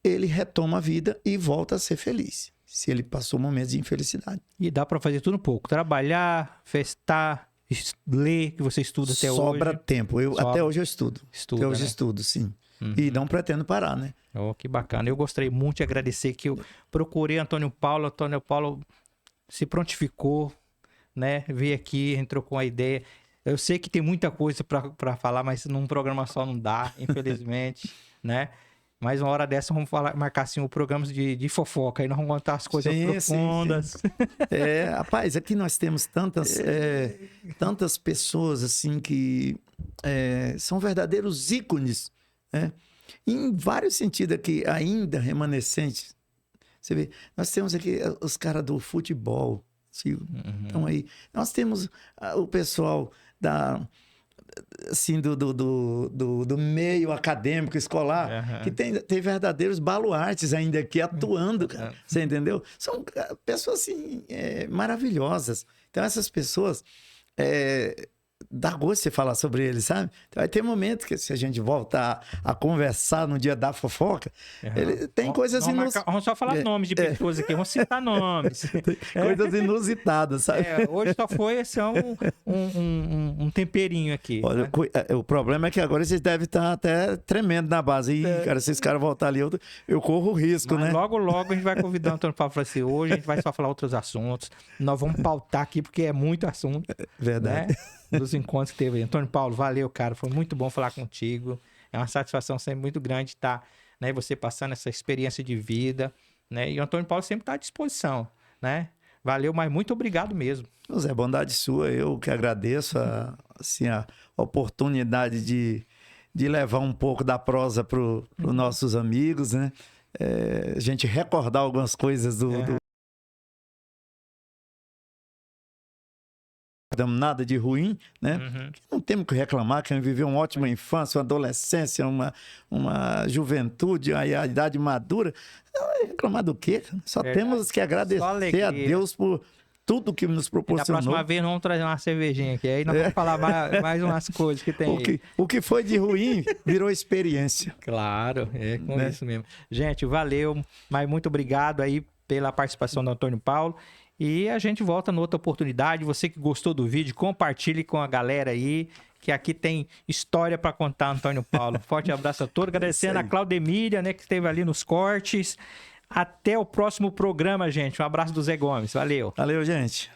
ele retoma a vida e volta a ser feliz, se ele passou momentos de infelicidade. E dá para fazer tudo um pouco, trabalhar, festar, ler, que você estuda até hoje. Sobra tempo, até hoje eu estudo. Estuda, até hoje né? Estudo, sim. E não pretendo parar, né? Oh, que bacana, eu gostaria muito de agradecer que eu procurei Antônio Paulo se prontificou, né? Veio aqui, entrou com a ideia. Eu sei que tem muita coisa para falar, mas num programa só não dá, infelizmente, né? Mas uma hora dessa vamos marcar assim o programa de fofoca, aí nós vamos contar as coisas profundas. Sim. Rapaz, aqui nós temos tantas pessoas assim que são verdadeiros ícones, né? Em vários sentidos aqui, ainda remanescentes. Você vê, nós temos aqui os caras do futebol, estão aí. Nós temos o pessoal assim, do meio acadêmico, escolar, que tem verdadeiros baluartes ainda aqui atuando, cara. Você entendeu? São pessoas, assim, maravilhosas. Então, essas pessoas, dá gosto de você falar sobre eles, sabe? Então, vai ter momentos que, se a gente voltar a conversar no dia da fofoca, tem coisas inusitadas. Vamos só falar nomes de pessoas aqui, vamos citar nomes. Coisas inusitadas, sabe? Hoje só foi só um temperinho aqui. Olha, né? O problema é que agora vocês devem estar até tremendo na base. Ih, cara, se esse cara voltar ali, eu corro o risco, mas né? Logo a gente vai convidar o Antônio Paulo para falar assim, hoje a gente vai só falar outros assuntos. Nós vamos pautar aqui, porque é muito assunto. Verdade. Né? Dos encontros que teve aí. Antônio Paulo, valeu, cara. Foi muito bom falar contigo. É uma satisfação sempre muito grande estar, né, você passando essa experiência de vida, né? E o Antônio Paulo sempre está à disposição, né? Valeu, mas muito obrigado mesmo. Zé, bondade sua, eu que agradeço a oportunidade de levar um pouco da prosa para os nossos amigos, né? A gente recordar algumas coisas nada de ruim, né? Não temos que reclamar, que a gente viveu uma ótima infância, uma adolescência, uma juventude, a idade madura. Reclamar do quê? Só temos que agradecer a Deus por tudo que nos proporcionou. Da próxima vez nós vamos trazer uma cervejinha aqui, aí nós vamos falar mais umas coisas que tem aí. O que foi de ruim virou experiência. Claro, com isso mesmo. Gente, valeu, mas muito obrigado aí pela participação do Antônio Paulo. E a gente volta noutra oportunidade. Você que gostou do vídeo, compartilhe com a galera aí, que aqui tem história para contar, Antônio Paulo. Forte abraço a todos. Agradecendo a Claudemília, né, que esteve ali nos cortes. Até o próximo programa, gente. Um abraço do Zé Gomes. Valeu. Valeu, gente.